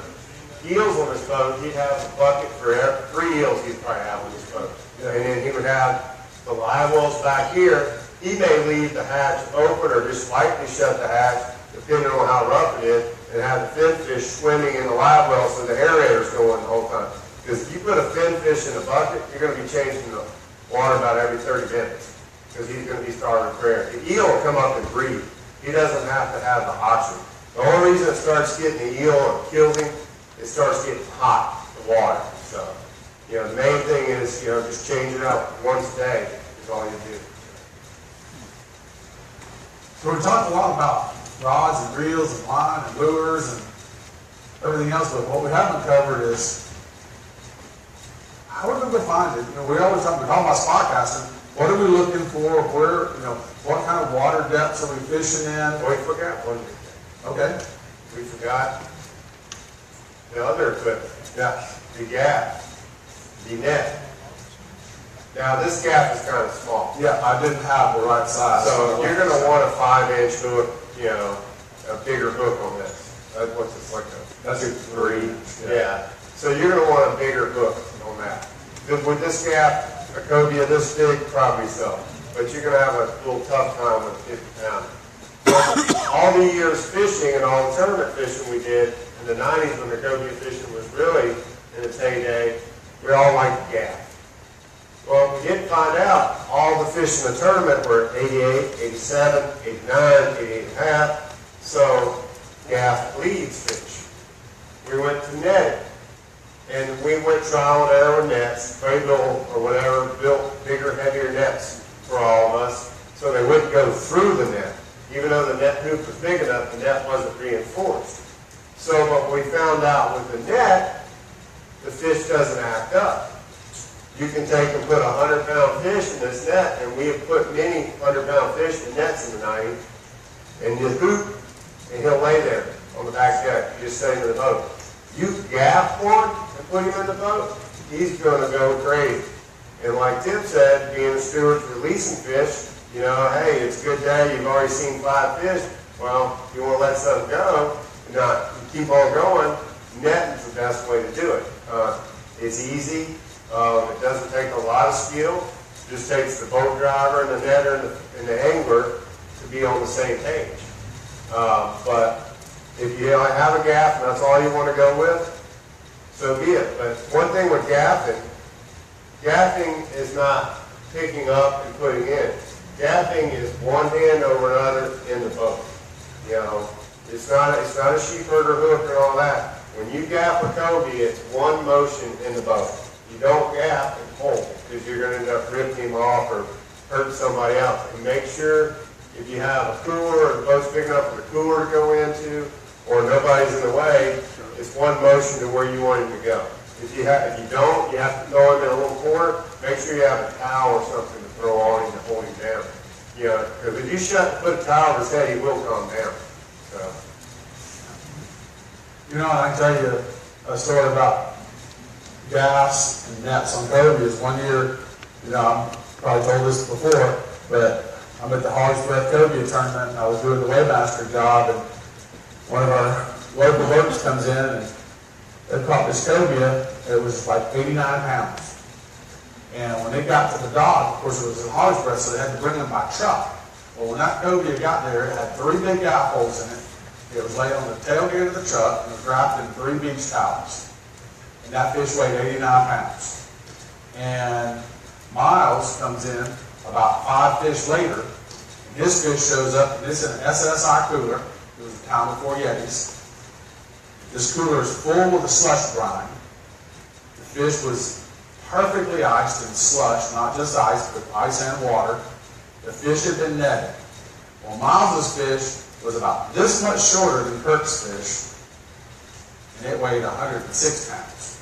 eels on his boat, he'd have a bucket for 3 eels he'd probably have on his boat. Yeah. And then he would have the live wells back here. He may leave the hatch open or just lightly shut the hatch, depending on how rough it is, and have the fin fish swimming in the live well so the aerator's going the whole time. Because if you put a fin fish in a bucket, you're going to be changing the water about every 30 minutes. Because he's going to be starving for air. The eel will come up and breathe. He doesn't have to have the oxygen. The only reason it starts getting the eel and kills him, it starts getting hot, the water. So, the main thing is, just change it out once a day is all you do. So we talked a lot about rods and reels and line and lures and everything else, but what we haven't covered is how are we going to find it? We always talk about spot casting. What are we looking for? Where, what kind of water depths are we fishing in? We forgot one thing. Okay. We forgot the other equipment. Yeah. The gaff, the net. Now this gaff is kind of small. Yeah, I didn't have the right size. So you're going to want a 5-inch hook, a bigger hook on this. What's this like? That's a 3. Yeah. So you're going to want a bigger hook on that. With this gaff, a cobia this big, probably so. But you're going to have a little tough time with a 50-pounder. All the years fishing and all the tournament fishing we did in the 90s when the cobia fishing was really in its heyday, we all liked the gaff. Well, we did find out all the fish in the tournament were 88, 87, 89, 88 and a half. So gaff leads fish. We went to netting. And we went trial and error with nets, Graybill or whatever, built bigger, heavier nets for all of us, so they wouldn't go through the net. Even though the net hoop was big enough, the net wasn't reinforced. So what we found out with the net, the fish doesn't act up. You can take and put a 100-pound fish in this net, and we have put many 100-pound fish in nets in the 90s, and you hoop, and he'll lay there on the back deck. You just set him in the boat. You gaff one and put him in the boat, he's going to go crazy. And like Tim said, being a steward releasing fish, hey, it's a good day, you've already seen 5 fish. Well, if you want to let something go, and keep on going, netting is the best way to do it. It's easy. It doesn't take a lot of skill. It just takes the boat driver and the netter and the angler to be on the same page. But If you have a gaff and that's all you want to go with, so be it. But one thing with gaffing is not picking up and putting in. Gaffing is one hand over another in the boat. You know, it's not a sheep herder hook and all that. When you gaff a cobia, it's one motion in the boat. You don't gaff and pull because you're going to end up ripping him off or hurting somebody else. And make sure if you have a cooler or the boat's big enough for the cooler to go into, or nobody's in the way, it's one motion to where you want him to go. If you don't, you have to throw him in a little corner. Make sure you have a towel or something to throw on him to hold him down. You know, because if you put a towel over his head, he will calm down. So. You know, I can tell you a story about gaffs and nets on cobias. One year, you know, I've probably told this before, but I'm at the Hog's Breath Cobia tournament, and I was doing the weighmaster job, and one of our local boats comes in, and they caught this cobia. It was like 89 pounds. And when they got to the dock, of course it was in Hog's Breath, so they had to bring them by truck. Well, when that cobia got there, it had 3 big gaff holes in it. It was laid on the tailgate of the truck and was wrapped in 3 beach towels. And that fish weighed 89 pounds. And Miles comes in about 5 fish later, and his fish shows up, and it's in an SSI cooler. It was the time before Yetis. This cooler is full with a slush brine. The fish was perfectly iced in slush, not just ice, but ice and water. The fish had been netted. Well, Miles's fish was about this much shorter than Kirk's fish, and it weighed 106 pounds.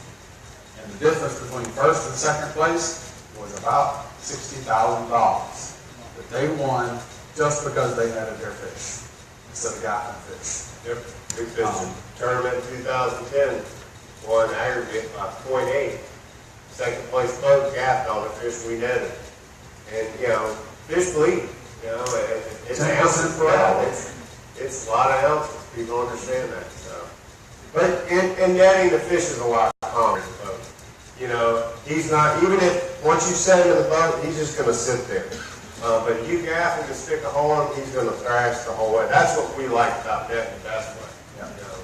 And the difference between first and second place was about $60,000 that they won just because they netted their fish instead of gaffing fish. Yep. Big fishing tournament in 2010 won aggregate by 0.8. Second place boat gaffed all the fish we netted. And, you know, fish bleed. You know, it's 10% ounces. for all. It's a lot of ounces. People understand that. So, but in netting, the fish is a lot calmer in the boat. You know, he's not, even if, once you set him in the boat, he's just going to sit there. But if you gaff him and stick a hole in him, he's going to thrash the whole way. That's what we like about netting the best way. Yeah. You know,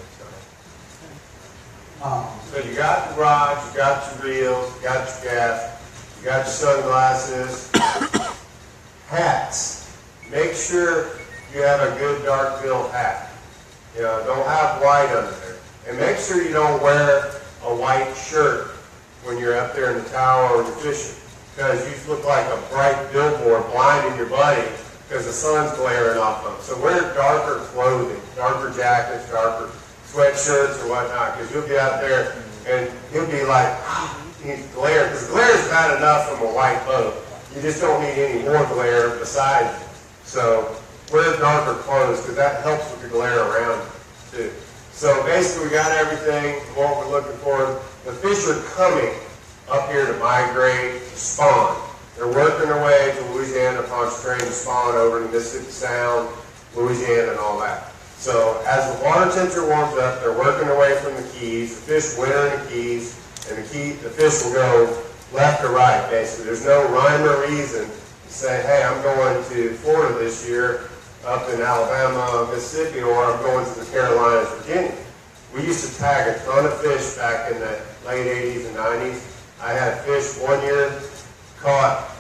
so you got the rods, you got your reels, you got your gaff, you got your sunglasses, hats. Make sure you have a good dark bill hat. You know, don't have white under there. And make sure you don't wear a white shirt when you're up there in the tower or you're fishing, because you look like a bright billboard blinding your buddy because the sun's glaring off them. So wear darker clothing, darker jackets, darker sweatshirts or whatnot, because you'll get out there and he'll be like, he's glare, because glare is bad enough from a white boat. You just don't need any more glare beside you. So wear darker clothes because that helps with the glare around you too. So basically we got everything, what we're looking for. The fish are coming up here to migrate, to spawn. They're working their way to Louisiana upon train to spawn over to Mississippi Sound, Louisiana and all that. So as the water temperature warms up, they're working their way from the keys. The fish winter in the keys, and the fish will go left or right, basically. There's no rhyme or reason to say, hey, I'm going to Florida this year, up in Alabama, Mississippi, or I'm going to the Carolinas, Virginia. We used to tag a ton of fish back in the late 80s and 90s. I had fish one year caught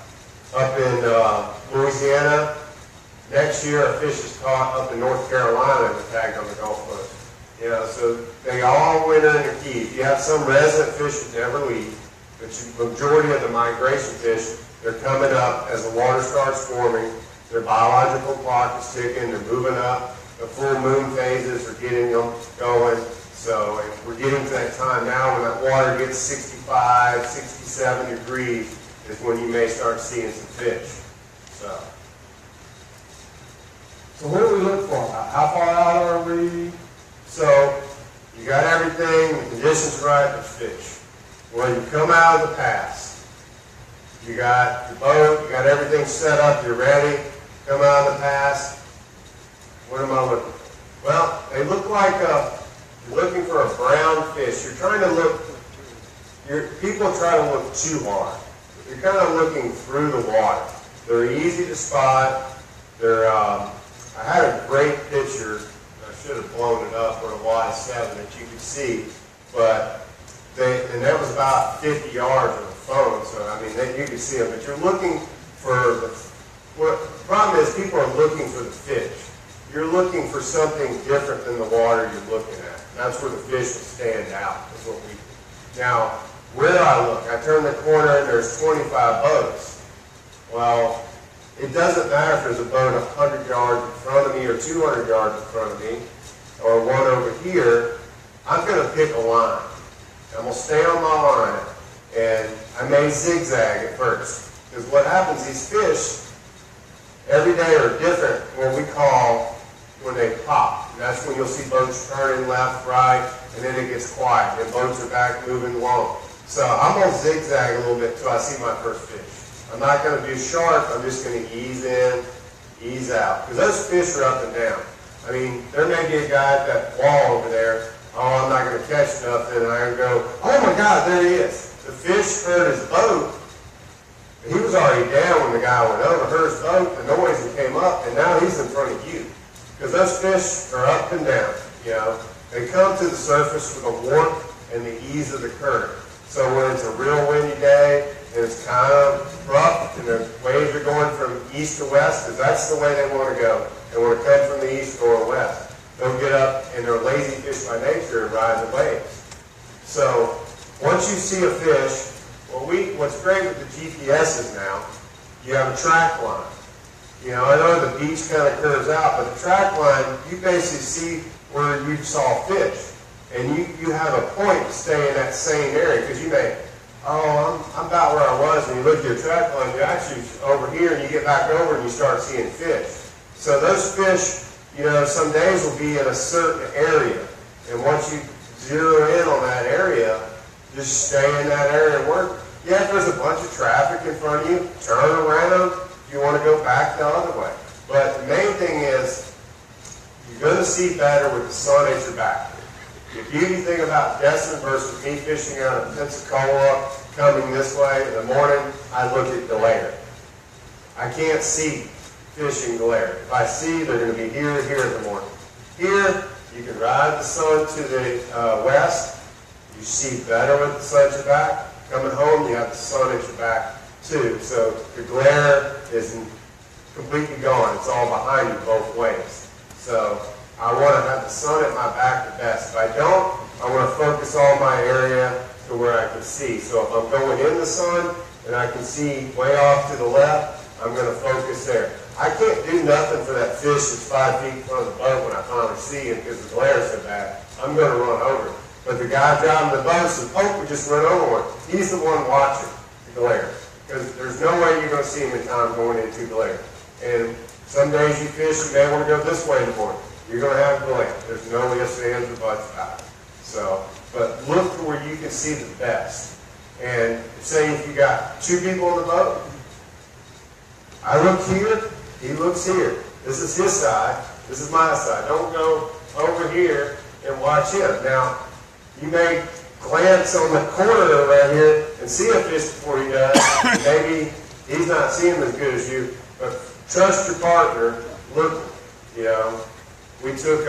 up in Louisiana. Next year, a fish is caught up in North Carolina and tagged on the Gulf Coast. You know, so they all winter in the keys. You have some resident fish that never leave, but the majority of the migration fish, they're coming up as the water starts forming. Their biological clock is ticking. They're moving up. The full moon phases are getting them going. So we're getting to that time now when that water gets 65, 67 degrees is when you may start seeing some fish. So what do we look for? How far out are we? So you got everything, the conditions are right, there's fish. When you come out of the pass, you got your boat, you got everything set up, you're ready, come out of the pass. What am I looking for? Well, they look like you're looking for a brown fish. You're trying to look, people try to look too hard. You're kind of looking through the water. They're easy to spot. They're, I had a great picture. I should have blown it up, of 7 that you could see, but and that was about 50 yards of the phone, so I mean, you could see them, but you're looking for the problem is people are looking for the fish. You're looking for something different than the water you're looking at. And that's where the fish will stand out, is what we do. Now, where I look, I turn the corner and there's 25 boats. Well, it doesn't matter if there's a boat 100 yards in front of me or 200 yards in front of me, or one over here. I'm going to pick a line. I'm going to stay on my line, and I may zigzag at first. Because what happens, these fish, every day are different when they pop. And that's when you'll see boats turning left, right, and then it gets quiet, and boats are back moving along. So I'm going to zigzag a little bit until I see my first fish. I'm not going to do sharp, I'm just going to ease in, ease out. Because those fish are up and down. I mean, there may be a guy at that wall over there, oh, I'm not going to catch nothing, and I can go, oh my God, there he is. The fish heard his boat. He was already down when the guy went over, heard his boat, the noise and came up, and now he's in front of you. Because those fish are up and down, you know. They come to the surface with the warmth and the ease of the current. So when it's a real windy day, and it's kind of rough, and the waves are going from east to west, because that's the way they want to go. They want to come from the east or west. They'll get up, and they're lazy fish by nature and ride the waves. So once you see a fish, what's great with the GPSs now, you have a track line. You know, I know the beach kind of curves out, but the track line, you basically see where you saw fish. And you have a point to stay in that same area, because you may, I'm about where I was, and you look at your track line, you're actually over here, and you get back over and you start seeing fish. So those fish, you know, some days will be in a certain area. And once you zero in on that area, just stay in that area and work. Yeah, if there's a bunch of traffic in front of you, turn around if you want to go back the other way. But the main thing is, you're going to see better with the sun at your back. The beauty thing about Destin versus me fishing out of Pensacola, coming this way in the morning, I look at glare. I can't see fish in glare. If I see, they're going to be here and here in the morning. Here, you can ride the sun to the west. You see better with the sun at your back. Coming home, you have the sun at your back too. So the glare isn't completely gone. It's all behind you both ways. So I want to have the sun at my back the best. If I don't, I want to focus all my area to where I can see. So if I'm going in the sun and I can see way off to the left, I'm going to focus there. I can't do nothing for that fish that's 5 feet in front of the boat when I finally see him because the glare is so bad. I'm going to run over it. But the guy driving the boat says, oh, we just run over one. He's the one watching the glare. Because there's no way you're going to see him in time going into glare. And some days you fish, you may want to go this way in the morning. You're going to have glare. There's no ifs, ands, or buts about it. So, but look for where you can see the best. And say if you got 2 people on the boat, I look here, he looks here. This is his side, this is my side. Don't go over here and watch him. Now, you may glance on the corner right here and see a fish before he does. Maybe he's not seeing as good as you, but trust your partner. Look, you know, we took,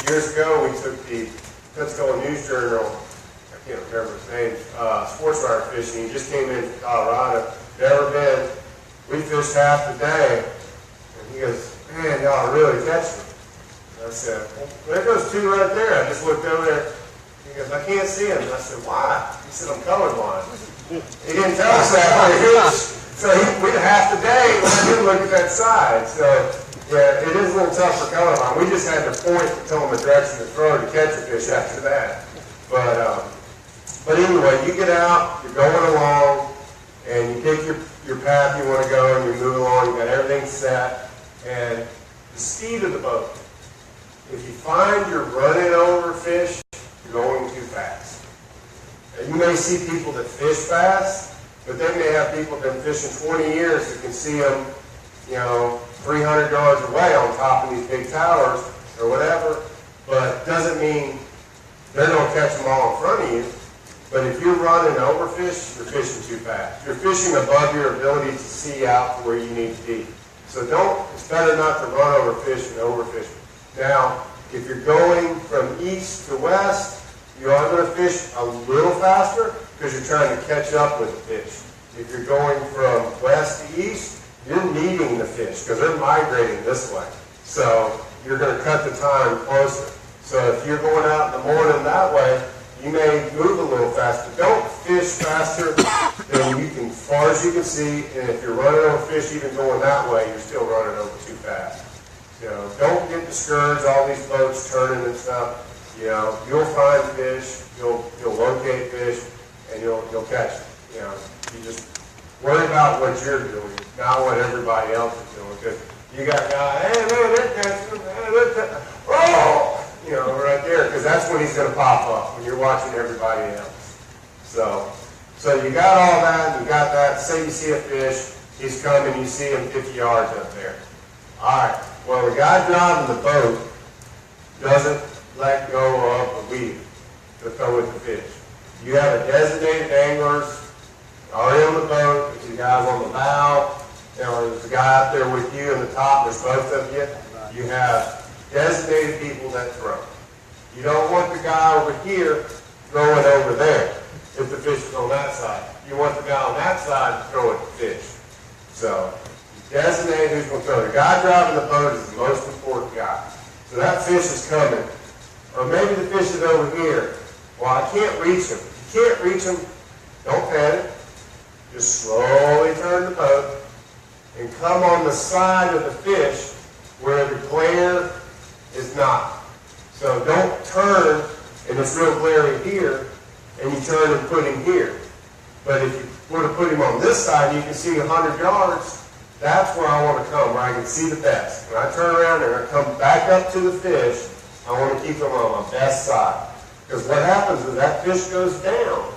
years ago, we took the Pensacola News Journal, I can't remember his name, sports writer fishing. He just came in from Colorado, never been. We fished half the day, and he goes, man, y'all really catch me. And I said, well, there goes 2 right there. I just looked over there. He goes, I can't see him. And I said, why? He said, I'm colorblind. He didn't tell us that. So we had half the day when I didn't look at that side. So, yeah, it is a little tough for colorblind. We just had to point to tell him the direction to throw to catch a fish after that. But anyway, you get out, you're going along, and you pick your path you want to go, and you move along, you got everything set, and the speed of the boat. If you find you're running over fish, you're going too fast. And you may see people that fish fast, but they may have people that have been fishing 20 years that can see them, you know, 300 yards away on top of these big towers or whatever, but doesn't mean they're going to catch them all in front of you. But if you're running over fish, you're fishing too fast. You're fishing above your ability to see out to where you need to be. So it's better not to run over fish and overfish. Now, If you're going from east to west, you are going to fish a little faster because you're trying to catch up with the fish. If you're going from west to east, you're needing the fish because they're migrating this way. So you're going to cut the time closer. So if you're going out in the morning that way, you may move a little faster. Don't fish faster than you can, as far as you can see. And if you're running over fish even going that way, you're still running over too fast. You know, don't get discouraged. All these boats turning and stuff. You know, you'll find fish. You'll locate fish, and you'll catch them. You know, you just worry about what you're doing, not what everybody else is doing. Because you got guys, hey, man, they're catching them. Hey, they're catching. Oh! You know, right there, because that's when he's going to pop up, when you're watching everybody else. So you got all that, you got that. Say you see a fish, he's coming, you see him 50 yards up there. All right, well, the guy driving the boat doesn't let go of the weed to throw with the fish. You have a designated anglers already on the boat, there's the guys on the bow, or there's a guy up there with you in the top, there's both of you. You have designated people that throw. You don't want the guy over here throwing over there if the fish is on that side. You want the guy on that side to throw at the fish. So you designate who's going to throw. The guy driving the boat is the most important guy. So that fish is coming. Or maybe the fish is over here. Well, I can't reach him. If you can't reach him, don't panic. Just slowly turn the boat and come on the side of the fish where the glare is not. So don't turn and it's real glary here and you turn and put him here. But if you were to put him on this side and you can see 100 yards, that's where I want to come, where I can see the best. When I turn around and I come back up to the fish, I want to keep him on my best side. Because what happens is that fish goes down.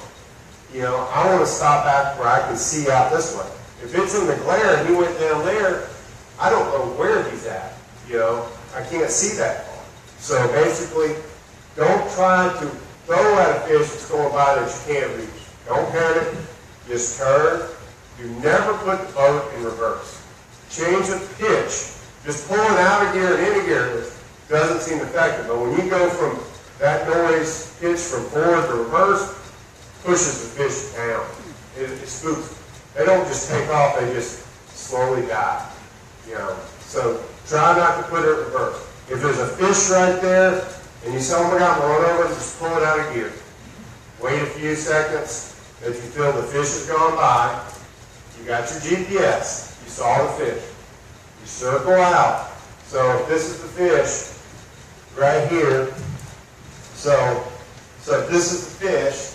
You know, I want to stop back where I can see out this way. If it's in the glare and he went down there, I don't know where he's at. You know, I can't see that far. So basically, don't try to throw at a fish that's going by that you can't reach. Don't panic. Just turn. You never put the boat in reverse. Change of pitch. Just pulling out of gear and into gear doesn't seem effective. But when you go from that noise pitch from forward to reverse, pushes the fish down. It spooks them. They don't just take off. They just slowly die. You know. So try not to put it in reverse. If there's a fish right there, and you say, oh my God, run over and just pull it out of gear. Wait a few seconds. If you feel the fish has gone by, you got your GPS. You saw the fish. You circle out. So if this is the fish right here, so if this is the fish,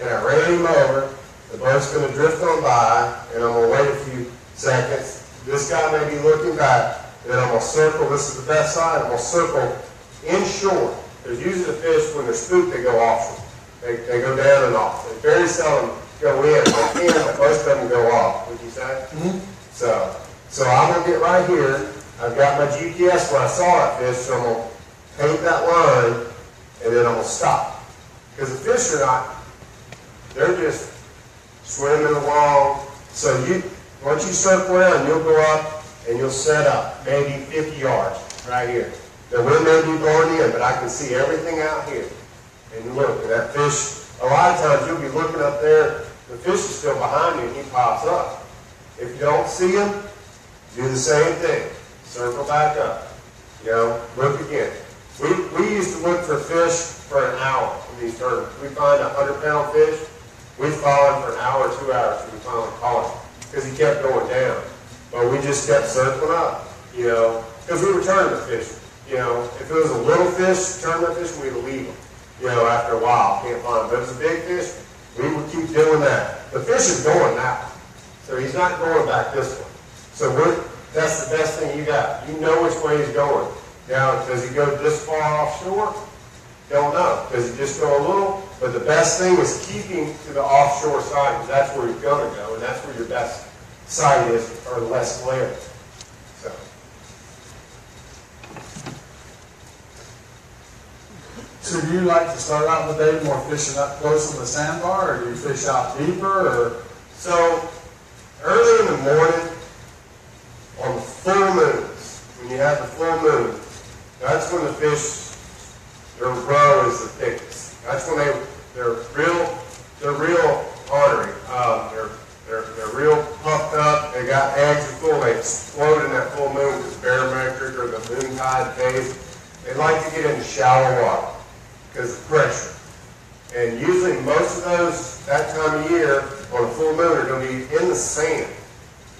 and I ran him over, the boat's going to drift on by, and I'm going to wait a few seconds. This guy may be looking back, and then I'm going to circle. This is the best side. I'm going to circle inshore. There's usually the fish, when they're spooked, they go offshore. They go down and off. They very seldom go in. They can, but most of them go off. Would you say? Mm-hmm. So I'm going to get right here. I've got my GPS where I saw that fish, so I'm going to paint that line, and then I'm going to stop. Because the fish are not, they're just swimming along. So once you circle around, you'll go up and you'll set up maybe 50 yards right here. The wind may be blowing in, but I can see everything out here. And look, and that fish, a lot of times you'll be looking up there, the fish is still behind you and he pops up. If you don't see him, do the same thing. Circle back up. You know, look again. We used to look for fish for an hour in these tournaments. We find a 100-pound fish, we follow him for an hour or 2 hours till we finally caught him. Because he kept going down. But we just kept circling up, you know, because we were tournament fishing. You know, if it was a little fish, tournament fishing, we'd leave them. You know, after a while, can't find them. But if it was a big fish, we would keep doing that. The fish is going that way. So he's not going back this way. So that's the best thing you got. You know which way he's going. Now, does he go this far offshore? Don't know. Does he just go a little? But the best thing is keeping to the offshore side, because that's where he's going to go, and that's where your best side is, or less glare. So do you like to start out the day more fishing up close on the sandbar, or do you fish out deeper? Or so early in the morning, on the full moons, when you have the full moon, That's when the fish, their roe is the thickest. That's when they're real ornery. They're real puffed up. They got eggs are full. They explode in that full moon because barometric or the moon tide phase. They like to get in shallow water because of pressure. And usually most of those that time of year on a full moon are going to be in the sand.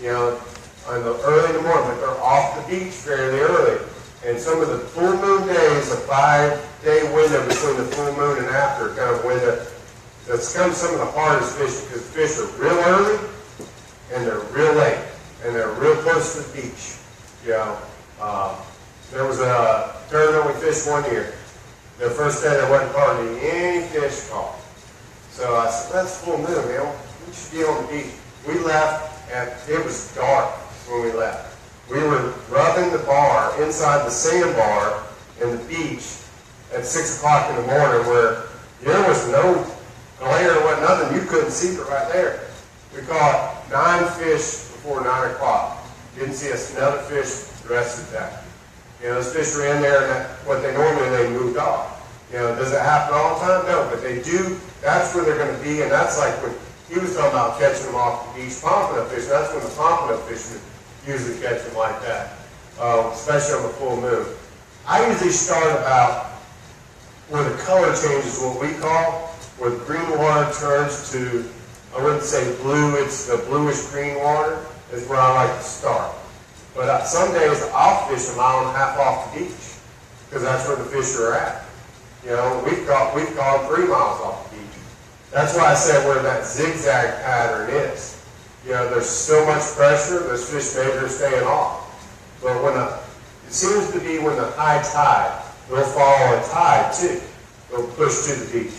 Early in the morning, but they're off the beach fairly early. And some of the full moon days, a 5-day window between the full moon and after, kind of window, that's kind of some of the hardest fishing because fish are real early and they're real late and they're real close to the beach. There was a tournament we fished one year. The first day there wasn't hardly any fish caught. So I said, that's full moon, man. We should be on the beach. We left and it was dark when we left. We were rubbing the bar inside the sandbar in the beach at 6 o'clock in the morning where there was no glare, there wasn't nothing. You couldn't see it right there. We caught 9 fish before 9 o'clock. Didn't see another fish the rest of the day. Those fish were in there and what they moved off. Does it happen all the time? No, but they do. That's where they're going to be, and that's like when he was talking about catching them off the beach, pompano fish. That's when the pompano fishermen usually catch them like that, especially on the full moon. I usually start about where the color changes, what we call, where the green water turns to, I wouldn't say blue, it's the bluish green water, is where I like to start. But some days I'll fish a mile and a half off the beach, because that's where the fish are at. We've gone 3 miles off the beach. That's why I said where that zigzag pattern is. There's so much pressure, those fish maybe are staying off. But it seems to be when the high tide, they'll follow a tide too. They'll push to the beach.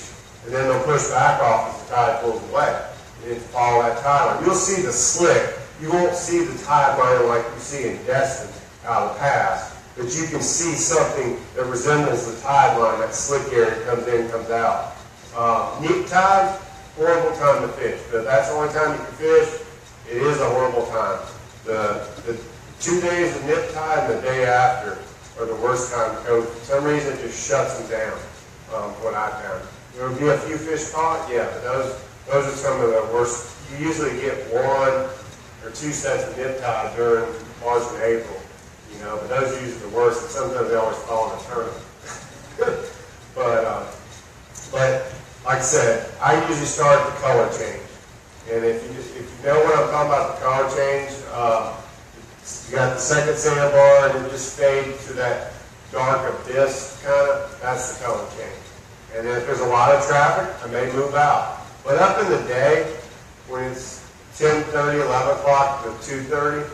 And then they'll push back off as the tide pulls away. And follow that tide line. You'll see the slick. You won't see the tide line like you see in Destin out of the pass. But you can see something that resembles the tide line, that slick area comes in, comes out. Neap tide, horrible time to fish. But if that's the only time you can fish, it is a horrible time. The 2 days of nip tide and the day after are the worst time to go. For some reason, it just shuts them down, what I found. There will be a few fish caught, yeah, but those are some of the worst. You usually get 1 or 2 sets of nip tide during March and April, but those are usually the worst, and sometimes they always fall in a tournament. But like I said, I usually start at the color change. And if you know what I'm talking about, the color change, you got the second sandbar and it just fades to that dark abyss kind of, that's the color change. And then if there's a lot of traffic, I may move out. But up in the day, when it's 10:30, 11 o'clock to 2:30,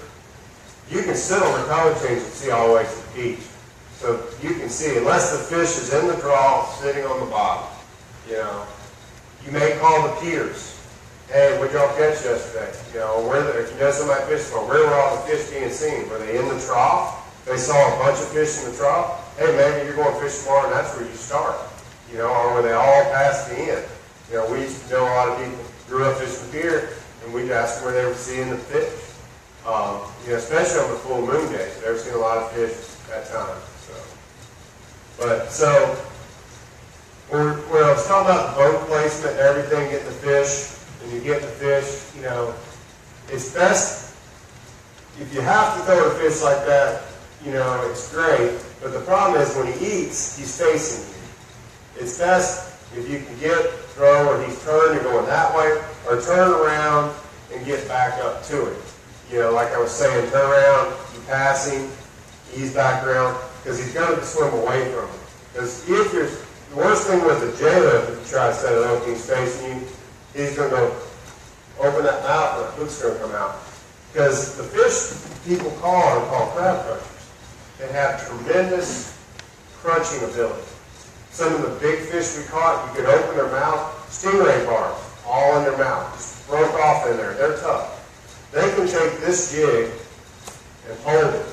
you can sit on the color change and see all the way to the beach. So you can see, unless the fish is in the draw, sitting on the bottom, you may call the piers. Hey, what'd y'all catch yesterday? If you know somebody fishing for, where were all the fish being seen? Were they in the trough? They saw a bunch of fish in the trough. Hey, maybe you're going fish tomorrow and that's where you start. Or were they all past the end? We used to know a lot of people grew up fishing the pier and we'd ask them where they were seeing the fish. Especially on the full moon days. They've never seen a lot of fish at that time. So when I was talking about the boat placement and everything, getting the fish, and you get the fish, it's best, if you have to throw a fish like that, it's great, but the problem is when he eats, he's facing you. It's best if you can throw, or he's turned, you're going that way, or turn around and get back up to it. Like I was saying, turn around, you pass him, ease back around, because he's going to swim away from it. Because the worst thing with the J-hook, if you try to set it up and he's facing you, he's going to go open that mouth and the hook's going to come out. Because the fish people are called crab crunchers. They have tremendous crunching ability. Some of the big fish we caught, you could open their mouth, stingray barbs, all in their mouth, just broke off in there. They're tough. They can take this jig and hold it.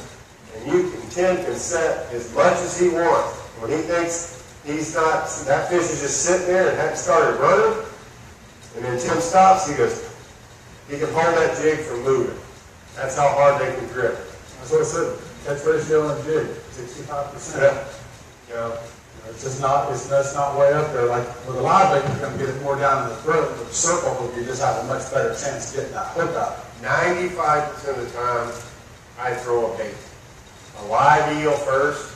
And Tim can set as much as he wants. When he thinks that fish is just sitting there and hadn't started running, and then Tim stops, he can hold that jig from moving. That's how hard they can grip. That's what I said. catch ratio and jig, 65%. Yeah. You know, It's just not, it's not way up there. Like with a live bait, you're gonna get it more down in the throat. With the circle hook, you just have a much better chance of getting that hook out. 95% of the time, I throw a bait. A live eel first,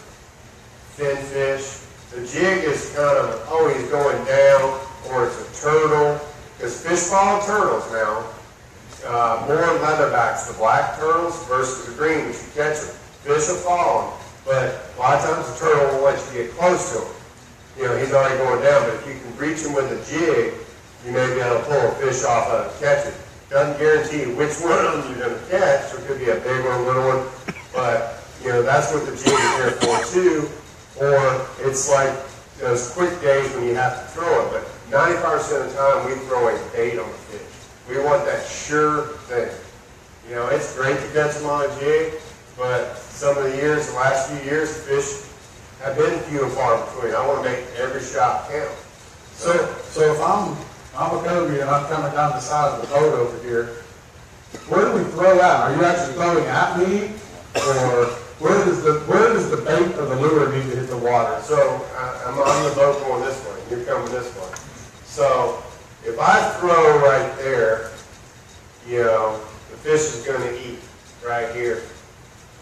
fin fish. The jig is kind of always going down, or it's a turtle. Because fish follow turtles now. More leatherbacks, the black turtles versus the green, which you catch them. Fish will follow them, but a lot of times the turtle won't let you get close to him. You know, he's already going down, but if you can reach him with a jig, you may be able to pull a fish off and catch it. Doesn't guarantee you which one of them you're going to catch. There could be a big one, a little one, but you know, that's what the jig is there for too. Or it's like those quick days when you have to throw it, but 95% of the time we throw a bait on the fish. We want that sure thing. You know, it's great to catch them on a jig, but some of the years, the last few years, the fish have been few and far between. I want to make every shot count. So if I'm a Cobia and I'm coming down the side of the boat over here, where do we throw out? Are you actually throwing at me, or where does the bait or the lure need to hit the water? So I'm on the boat going this way. You're coming this way. So if I throw right there, you know, the fish is going to eat right here.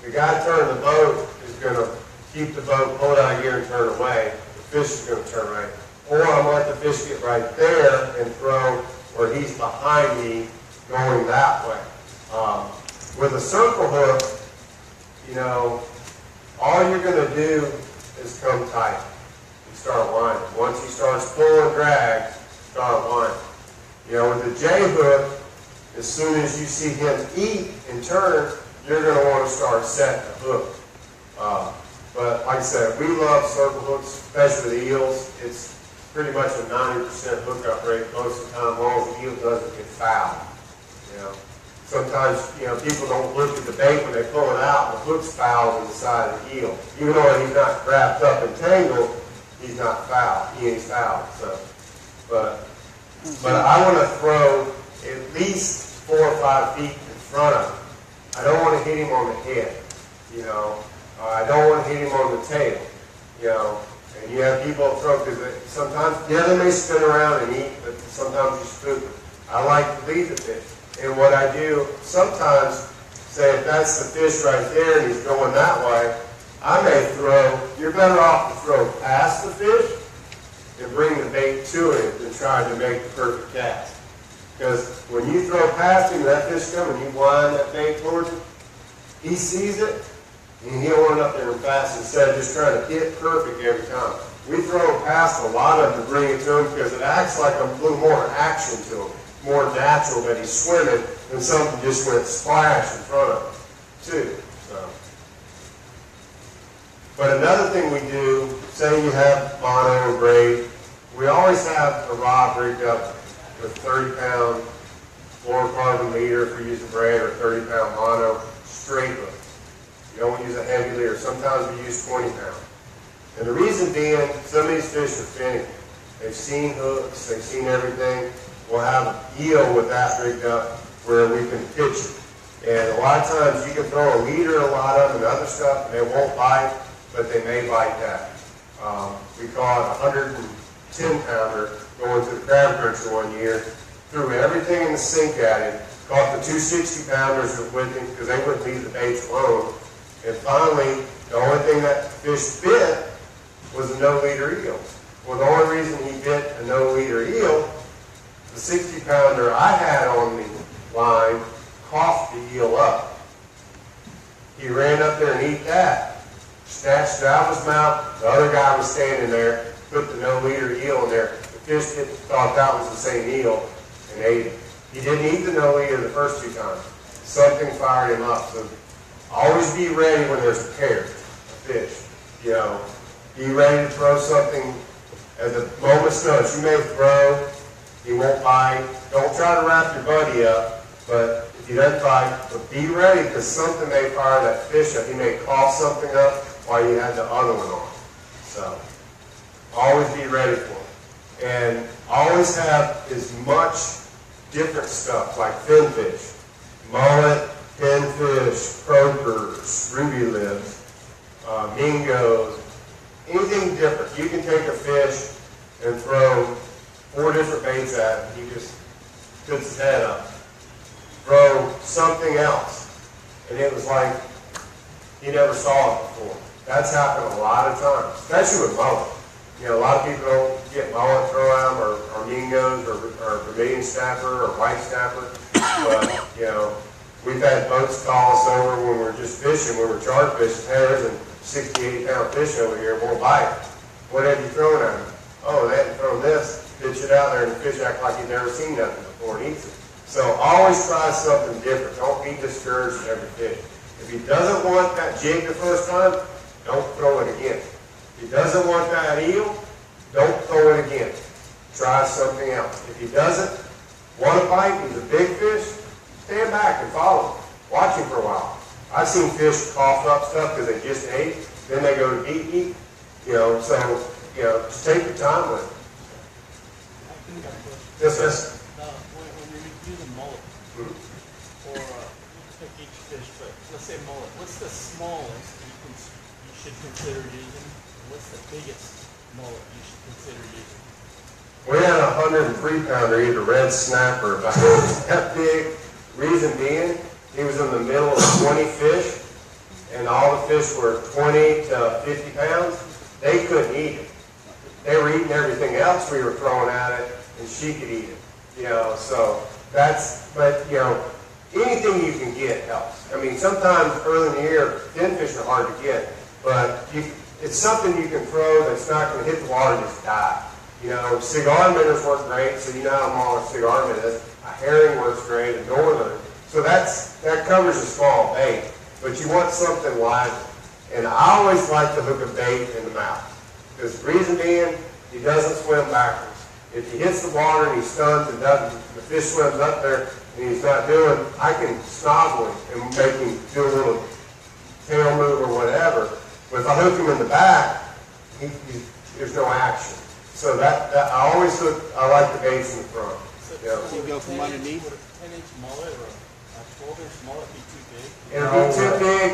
The guy turning the boat is going to keep the boat, pull it out of gear and turn away. The fish is going to turn right. Or I'm going to let the fish get right there and throw where he's behind me going that way. With a circle hook, you know, all you're going to do is come tight. You start lining. Once he starts pulling drag, start lining. You know, with the J hook, as soon as you see him eat and turn, you're going to want to start setting the hook. But like I said, we love circle hooks, especially with eels. It's pretty much a 90% hookup rate most of the time, as long as the eel doesn't get fouled. You know, sometimes, you know, people don't look at the bait when they pull it out, and the hook's fouled in the side of the eel. Even though he's not wrapped up and tangled, he's not fouled. He ain't fouled. So, but I want to throw at least 4 or 5 feet in front of him. I don't want to hit him on the head. You know, I don't want to hit him on the tail. You know. And you have people throw, because sometimes, yeah, they may spin around and eat, but sometimes you spook them. I like to lead the fish. And what I do, sometimes, say if that's the fish right there and he's going that way, I may throw, you're better off to throw past the fish and bring the bait to him than trying to make the perfect cast. Because when you throw past him, that fish coming, you wind that bait towards him, he sees it, and he'll run up there and fast instead of just trying to hit perfect every time. We throw past a lot of them to bring it to him because it acts like a little more action to him, more natural that he's swimming than something just went splash in front of him, too. So. But another thing we do, say you have mono or braid, we always have a rod rigged up with 30-pound fluorocarbon leader if we're using braid, or 30-pound mono straight hook. You don't use a heavy leader. Sometimes we use 20 pounds. And the reason being, some of these fish are finicky. They've seen hooks, they've seen everything. We'll have an eel with that rigged up where we can pitch it. And a lot of times you can throw a leader, a lot of them, and other stuff, and they won't bite, but they may bite that. We caught a 110-pounder going to the crab country one year, threw everything in the sink at him, caught the 2 60-pounders with him because they wouldn't leave the baits alone. And finally, the only thing that fish bit was a no-leader eel. Well, the only reason he bit a no-leader eel, the 60-pounder I had on the line coughed the eel up. He ran up there and ate that, snatched it out of his mouth. The other guy was standing there, put the no-leader eel in there. The fish thought that was the same eel and ate it. He didn't eat the no-leader the first 2 times. Something fired him up. So always be ready when there's a pair of fish. You know, be ready to throw something at the moment's notice. You may throw, he won't bite. Don't try to wrap your buddy up, but if he doesn't bite, but be ready because something may fire that fish up. He may cough something up while you had the other one on. So always be ready for it. And always have as much different stuff like finfish, mullet, pinfish, croakers, ruby lips, mingos, anything different. You can take a fish and throw 4 different baits at it. He just puts his head up. Throw something else. And it was like he never saw it before. That's happened a lot of times, especially with mullet. You know, a lot of people don't get mullet throw at them, or mingos, or Vermilion snapper, or white snapper. But, you know, we've had boats call us over when we're just fishing, when we're charge fishing. Hey, there's a 60, 80-pound fish over here, won't bite. What have you thrown at him? Oh, they hadn't thrown this. Pitch it out there, and the fish act like he's never seen nothing before and eats it. So always try something different. Don't be discouraged at every fish. If he doesn't want that jig the first time, don't throw it again. If he doesn't want that eel, don't throw it again. Try something else. If he doesn't want to bite, he's a big fish, stand back and follow him. Watch him for a while. I've seen fish cough up stuff because they just ate, then they go to eat. You know, so, you know, just take your time with it. I think I got a question. Yes, yes. When you do the mullet, or pick each fish, but let's say mullet, what's the smallest you should consider using? What's the biggest mullet you should consider using? We had a 103-pounder, either red snapper, about that big. Reason being, he was in the middle of 20 fish, and all the fish were 20 to 50 pounds. They couldn't eat it. They were eating everything else we were throwing at it, and she could eat it. You know, so that's, but, you know, anything you can get helps. I mean, sometimes early in the year, thin fish are hard to get, but it's something you can throw that's not going to hit the water and just die. You know, cigar minnows work great, so you know how small a cigar minnow is. A herring works great, a northern. So that covers a small bait, but you want something lively. And I always like to hook a bait in the mouth. Because the reason being, he doesn't swim backwards. If he hits the water and he stuns and the fish swims up there and he's not doing, I can snobble him and make him do a little tail move or whatever. But if I hook him in the back, there's no action. So that I always hook, I like the baits in the front. So you go from underneath? Would a 10-inch mullet or a 12-inch mullet be too big? It'll be too big.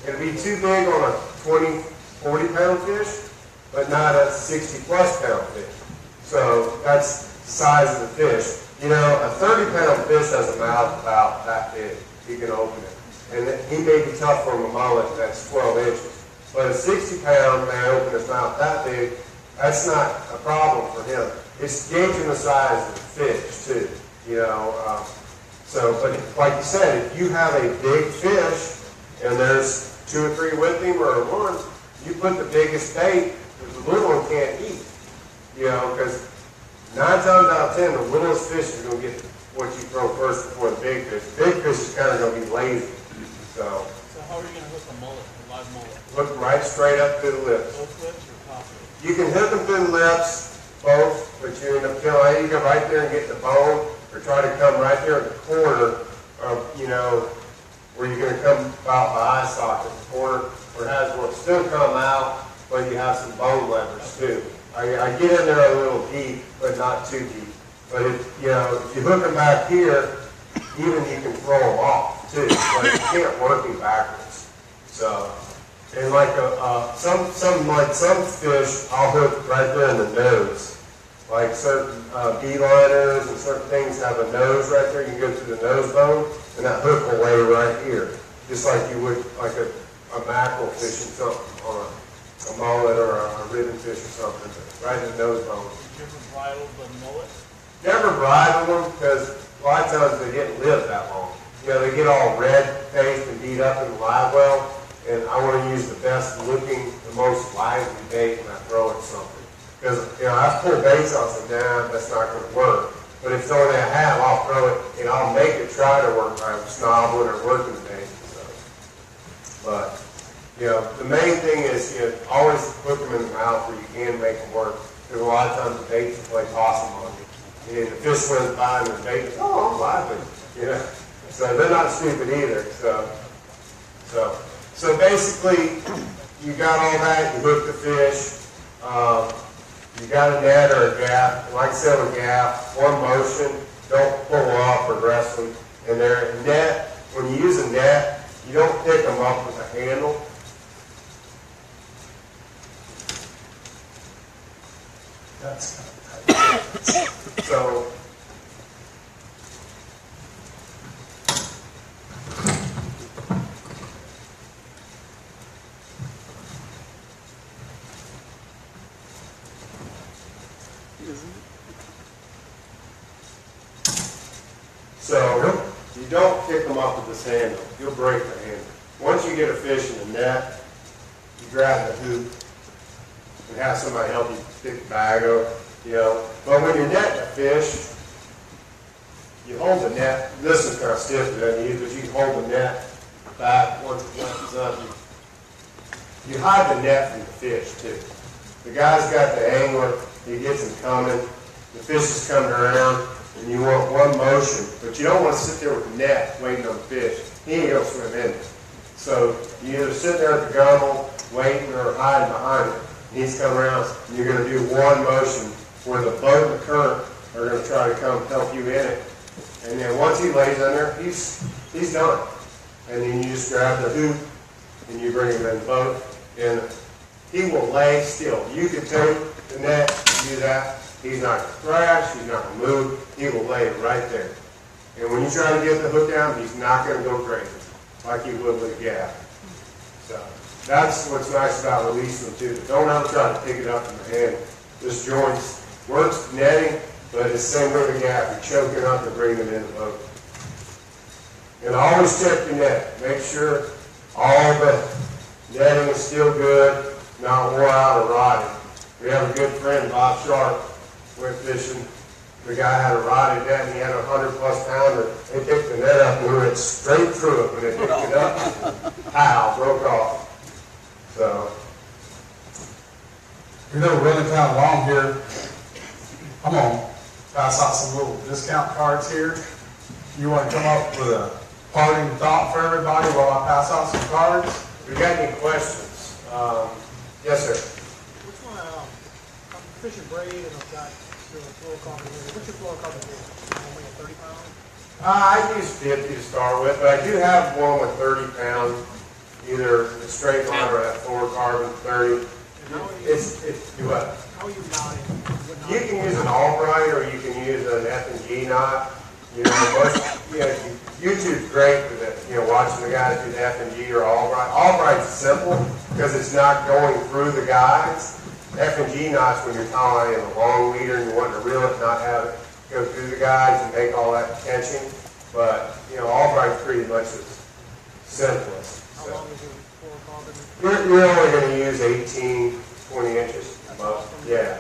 It'll be too big on a 20, 40-pound fish, but not a 60-plus pound fish. So that's the size of the fish. You know, a 30-pound fish has a mouth about that big. He can open it. And he may be tough for a mullet that's 12 inches. But a 60-pound may open his mouth that big. That's not a problem for him. It's gauging the size of the fish, too. You know, but like you said, if you have a big fish and there's 2 or 3 with him or one, you put the biggest bait that the little one can't eat. You know, because 9 times out of 10, the littlest fish is going to get what you throw first before the big fish. The big fish is kind of going to be lazy. So how are you going to hook a mullet, a live mullet? Look right straight up through the lips. Both lips or top lips? You can hook them through the lips, both, but you end up killing. You go right there and get the bone, or try to come right there at the corner of, you know, where you're going to come about the eye socket, the corner where it has will still come out, but you have some bone levers too. I get in there a little deep, but not too deep. But if you hook them back here, even you can throw them off too. But you can't work them backwards. So, and like some fish, I'll hook right there in the nose. Like certain beeliners and certain things have a nose right there. You can go through the nose bone, and that hook will lay right here, just like you would like a mackerel fishing something on a mullet or a ribbon fish or something, right in the nose bone. Did you ever bridle the mullet? Never bridle them because a lot of times they didn't live that long. You know, they get all red-faced and beat up in the live well, and I want to use the best looking, the most lively bait when I throw at something. Because, you know, I've pulled baits out and said, nah, that's not going to work. But if it's only I have, I'll throw it, and I'll make it try to work by snobbling or working the bait. So. But, you know, the main thing is, you know, always put them in the mouth where you can make them work. Because a lot of times the baits will play possum on you. And the fish swims by and the bait is, oh, I'm lively. You know? So they're not stupid either. So basically, you got all that, you hook the fish. You got a net or a gaff. Like I said, a gaff, one motion, don't pull off or wrestle. And their net when you use a net, you don't pick them up with a handle. That's kind of tight. So you don't pick them up with this handle. You'll break the handle. Once you get a fish in the net, you grab the hoop and have somebody help you pick the bag up, you know. But when you're netting a fish, you hold the net. This is kind of stiff, but you can hold the net back once it lengthens up. You hide the net from the fish too. The guy's got the angler. He gets him coming. The fish is coming around. And you want one motion, but you don't want to sit there with the net waiting on the fish. He ain't going to swim in it. So you either sit there at the gunnel waiting or hiding behind it. And he's coming around, and you're going to do one motion where the boat and the current are going to try to come help you in it. And then once he lays in there, he's done. And then you just grab the hoop and you bring him in the boat, and he will lay still. You can take the net and do that. He's not going to thrash, he's not going to move, he will lay right there. And when you try to get the hook down, he's not going to go crazy, like he would with a gap. So, that's what's nice about releasing them too. Don't ever try to pick it up in the hand. This joint works netting, but it's the same with a gap. You're choking up to bring them in the boat. And always check your net. Make sure all the netting is still good, not wore out or rotted. We have a good friend, Bob Sharp, went fishing. The guy had a rotted net and he had a 100+ pounder. They picked the net up and we went straight through it when they picked it up. Pow, broke off. So. We know we're running kind of long here. I'm going to pass out some little discount cards here. You want to come up with a parting thought for everybody while I pass out some cards? If you got any questions? Yes, sir. Which one, I'm fishing braid and I've got the fluorocarbon here. What's your fluorocarbon here? Only a 30 pound? I use 50 to start with, but I do have one with 30 pounds, either the straight line or that fluorocarbon 30. It's what? How are you knotting? You can use an Albright or you can use an F&G knot. You know, YouTube's great for that. You know, watching the guys do the F&G or Albright. Albright's simple because it's not going through the guides. F&G knots when you're tying a long leader and you want to reel it, not have it go through the guides and make all that tension. But you know, Albright's pretty much the simplest. How long is your fluorocarbon? You're only going to use 18, 20 inches. Yeah.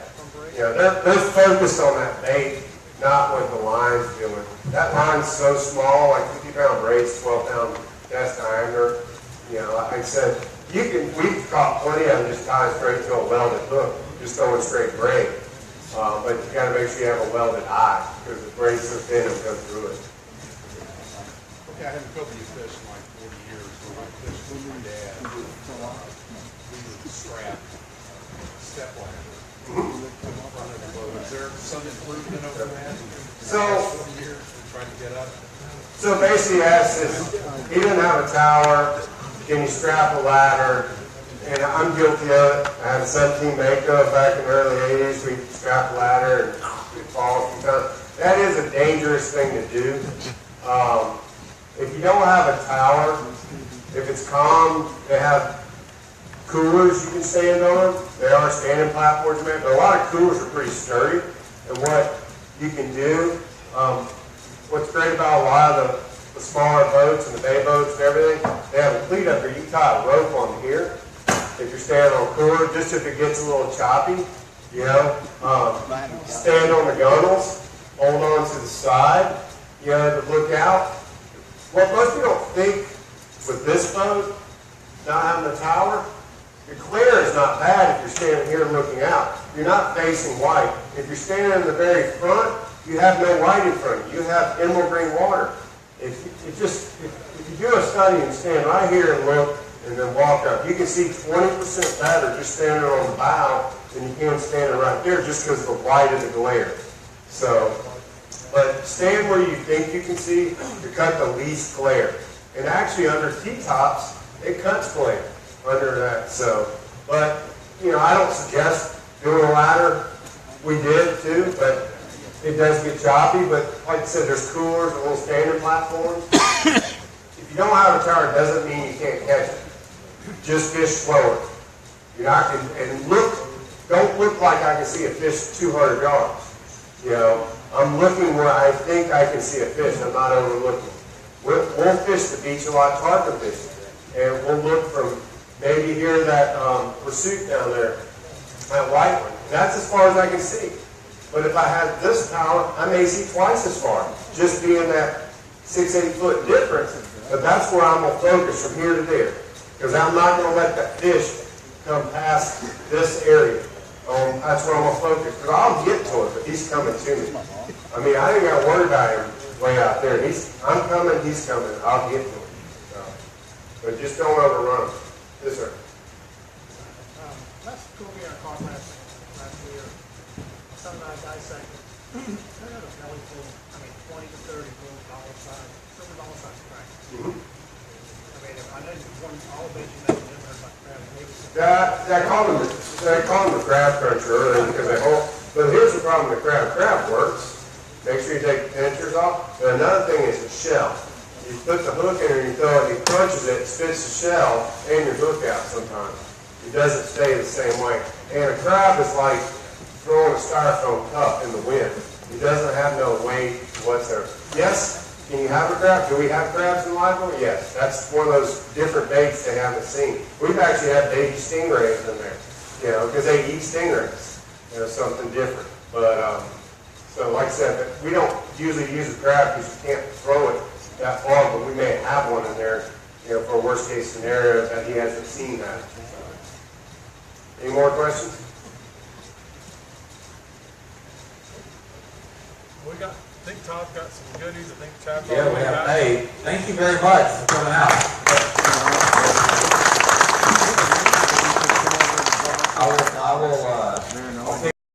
They're focused on that bait, not what the line's doing. That line's so small, like 50-pound braid's 12-pound test diameter. You know, like I said, we've caught plenty of them just tying straight to a welded hook, just throwing straight braid. But you got to make sure you have a welded eye because the braid's so thin it'll go through it. Okay, I haven't Cobia fished in like 40 years. When I fished with my dad, we would strap step ladder. Is there some improvement over that? So, 40 years we're trying to get up. So basically, ask this: he didn't have a tower. Can you strap a ladder? And I'm guilty of it. I had a 17 Mako back in the early 80s. We strapped a ladder and it falls sometimes. That is a dangerous thing to do. If you don't have a tower, if it's calm, they have coolers you can stand on. They are standing platforms, man, but a lot of coolers are pretty sturdy. And what you can do, what's great about a lot of the smaller boats and the bay boats and everything, they have a cleat up here. You can tie a rope on here if you're standing on a cooler, just if it gets a little choppy, you know. Stand on the gunnels, hold on to the side, you know, to look out. What most people don't think with this boat, not having a tower, the glare is not bad if you're standing here looking out. You're not facing white. If you're standing in the very front, you have no white in front of you. You have emerald green water. If you do a study and stand right here and look and then walk up, you can see 20% better just standing on the bow than you can standing right there just because of the white of the glare. So, but stand where you think you can see to cut the least glare. And actually under T-tops, it cuts clear under that, so. But, you know, I don't suggest doing a ladder. We did too, but it does get choppy. But like I said, there's coolers and little standing platforms. If you don't have a tower, it doesn't mean you can't catch it. Just fish slower. You're not, and look, don't look like I can see a fish 200 yards. You know, I'm looking where I think I can see a fish. I'm not overlooking. We'll fish the beach a lot, tarpon fishing. And we'll look from maybe here that pursuit down there, that white one. And that's as far as I can see. But if I had this tower, I may see twice as far, just being that 6-8 foot difference. But that's where I'm going to focus from here to there. Because I'm not going to let that fish come past this area. That's where I'm going to focus. Because I'll get to it, but he's coming to me. I mean, I ain't got to worry about him way out there. I'm coming, he's coming. I'll get to him. So, but just don't overrun him. Yes, sir. Let's go over our conference last year. Some of our dissected. They had a belly full, 20 to 30 full dollar size, $7 size crack. I know you want all of it, you mentioned it, about crab, maybe some. I call them the crab cruncher earlier because they hold. But here's the problem with crab. Crab works. Make sure you take the pinchers off. And another thing is the shell. You put the hook in and you throw it, he crunches it, spits the shell and your hook out sometimes. It doesn't stay the same way. And a crab is like throwing a styrofoam cup in the wind. It doesn't have no weight whatsoever. Yes, can you have a crab? Do we have crabs in Liverpool? Yes. That's one of those different baits they haven't seen. We've actually had baby stingrays in there, you know, because they eat stingrays. You know, something different. But, so like I said, we don't usually use a crab because you can't throw it that far, but we may have one in there, you know, for a worst case scenario that he hasn't seen that. Any more questions? I think Todd's got some goodies. I think Chad's Yeah, we have, hey, thank you very much for coming out.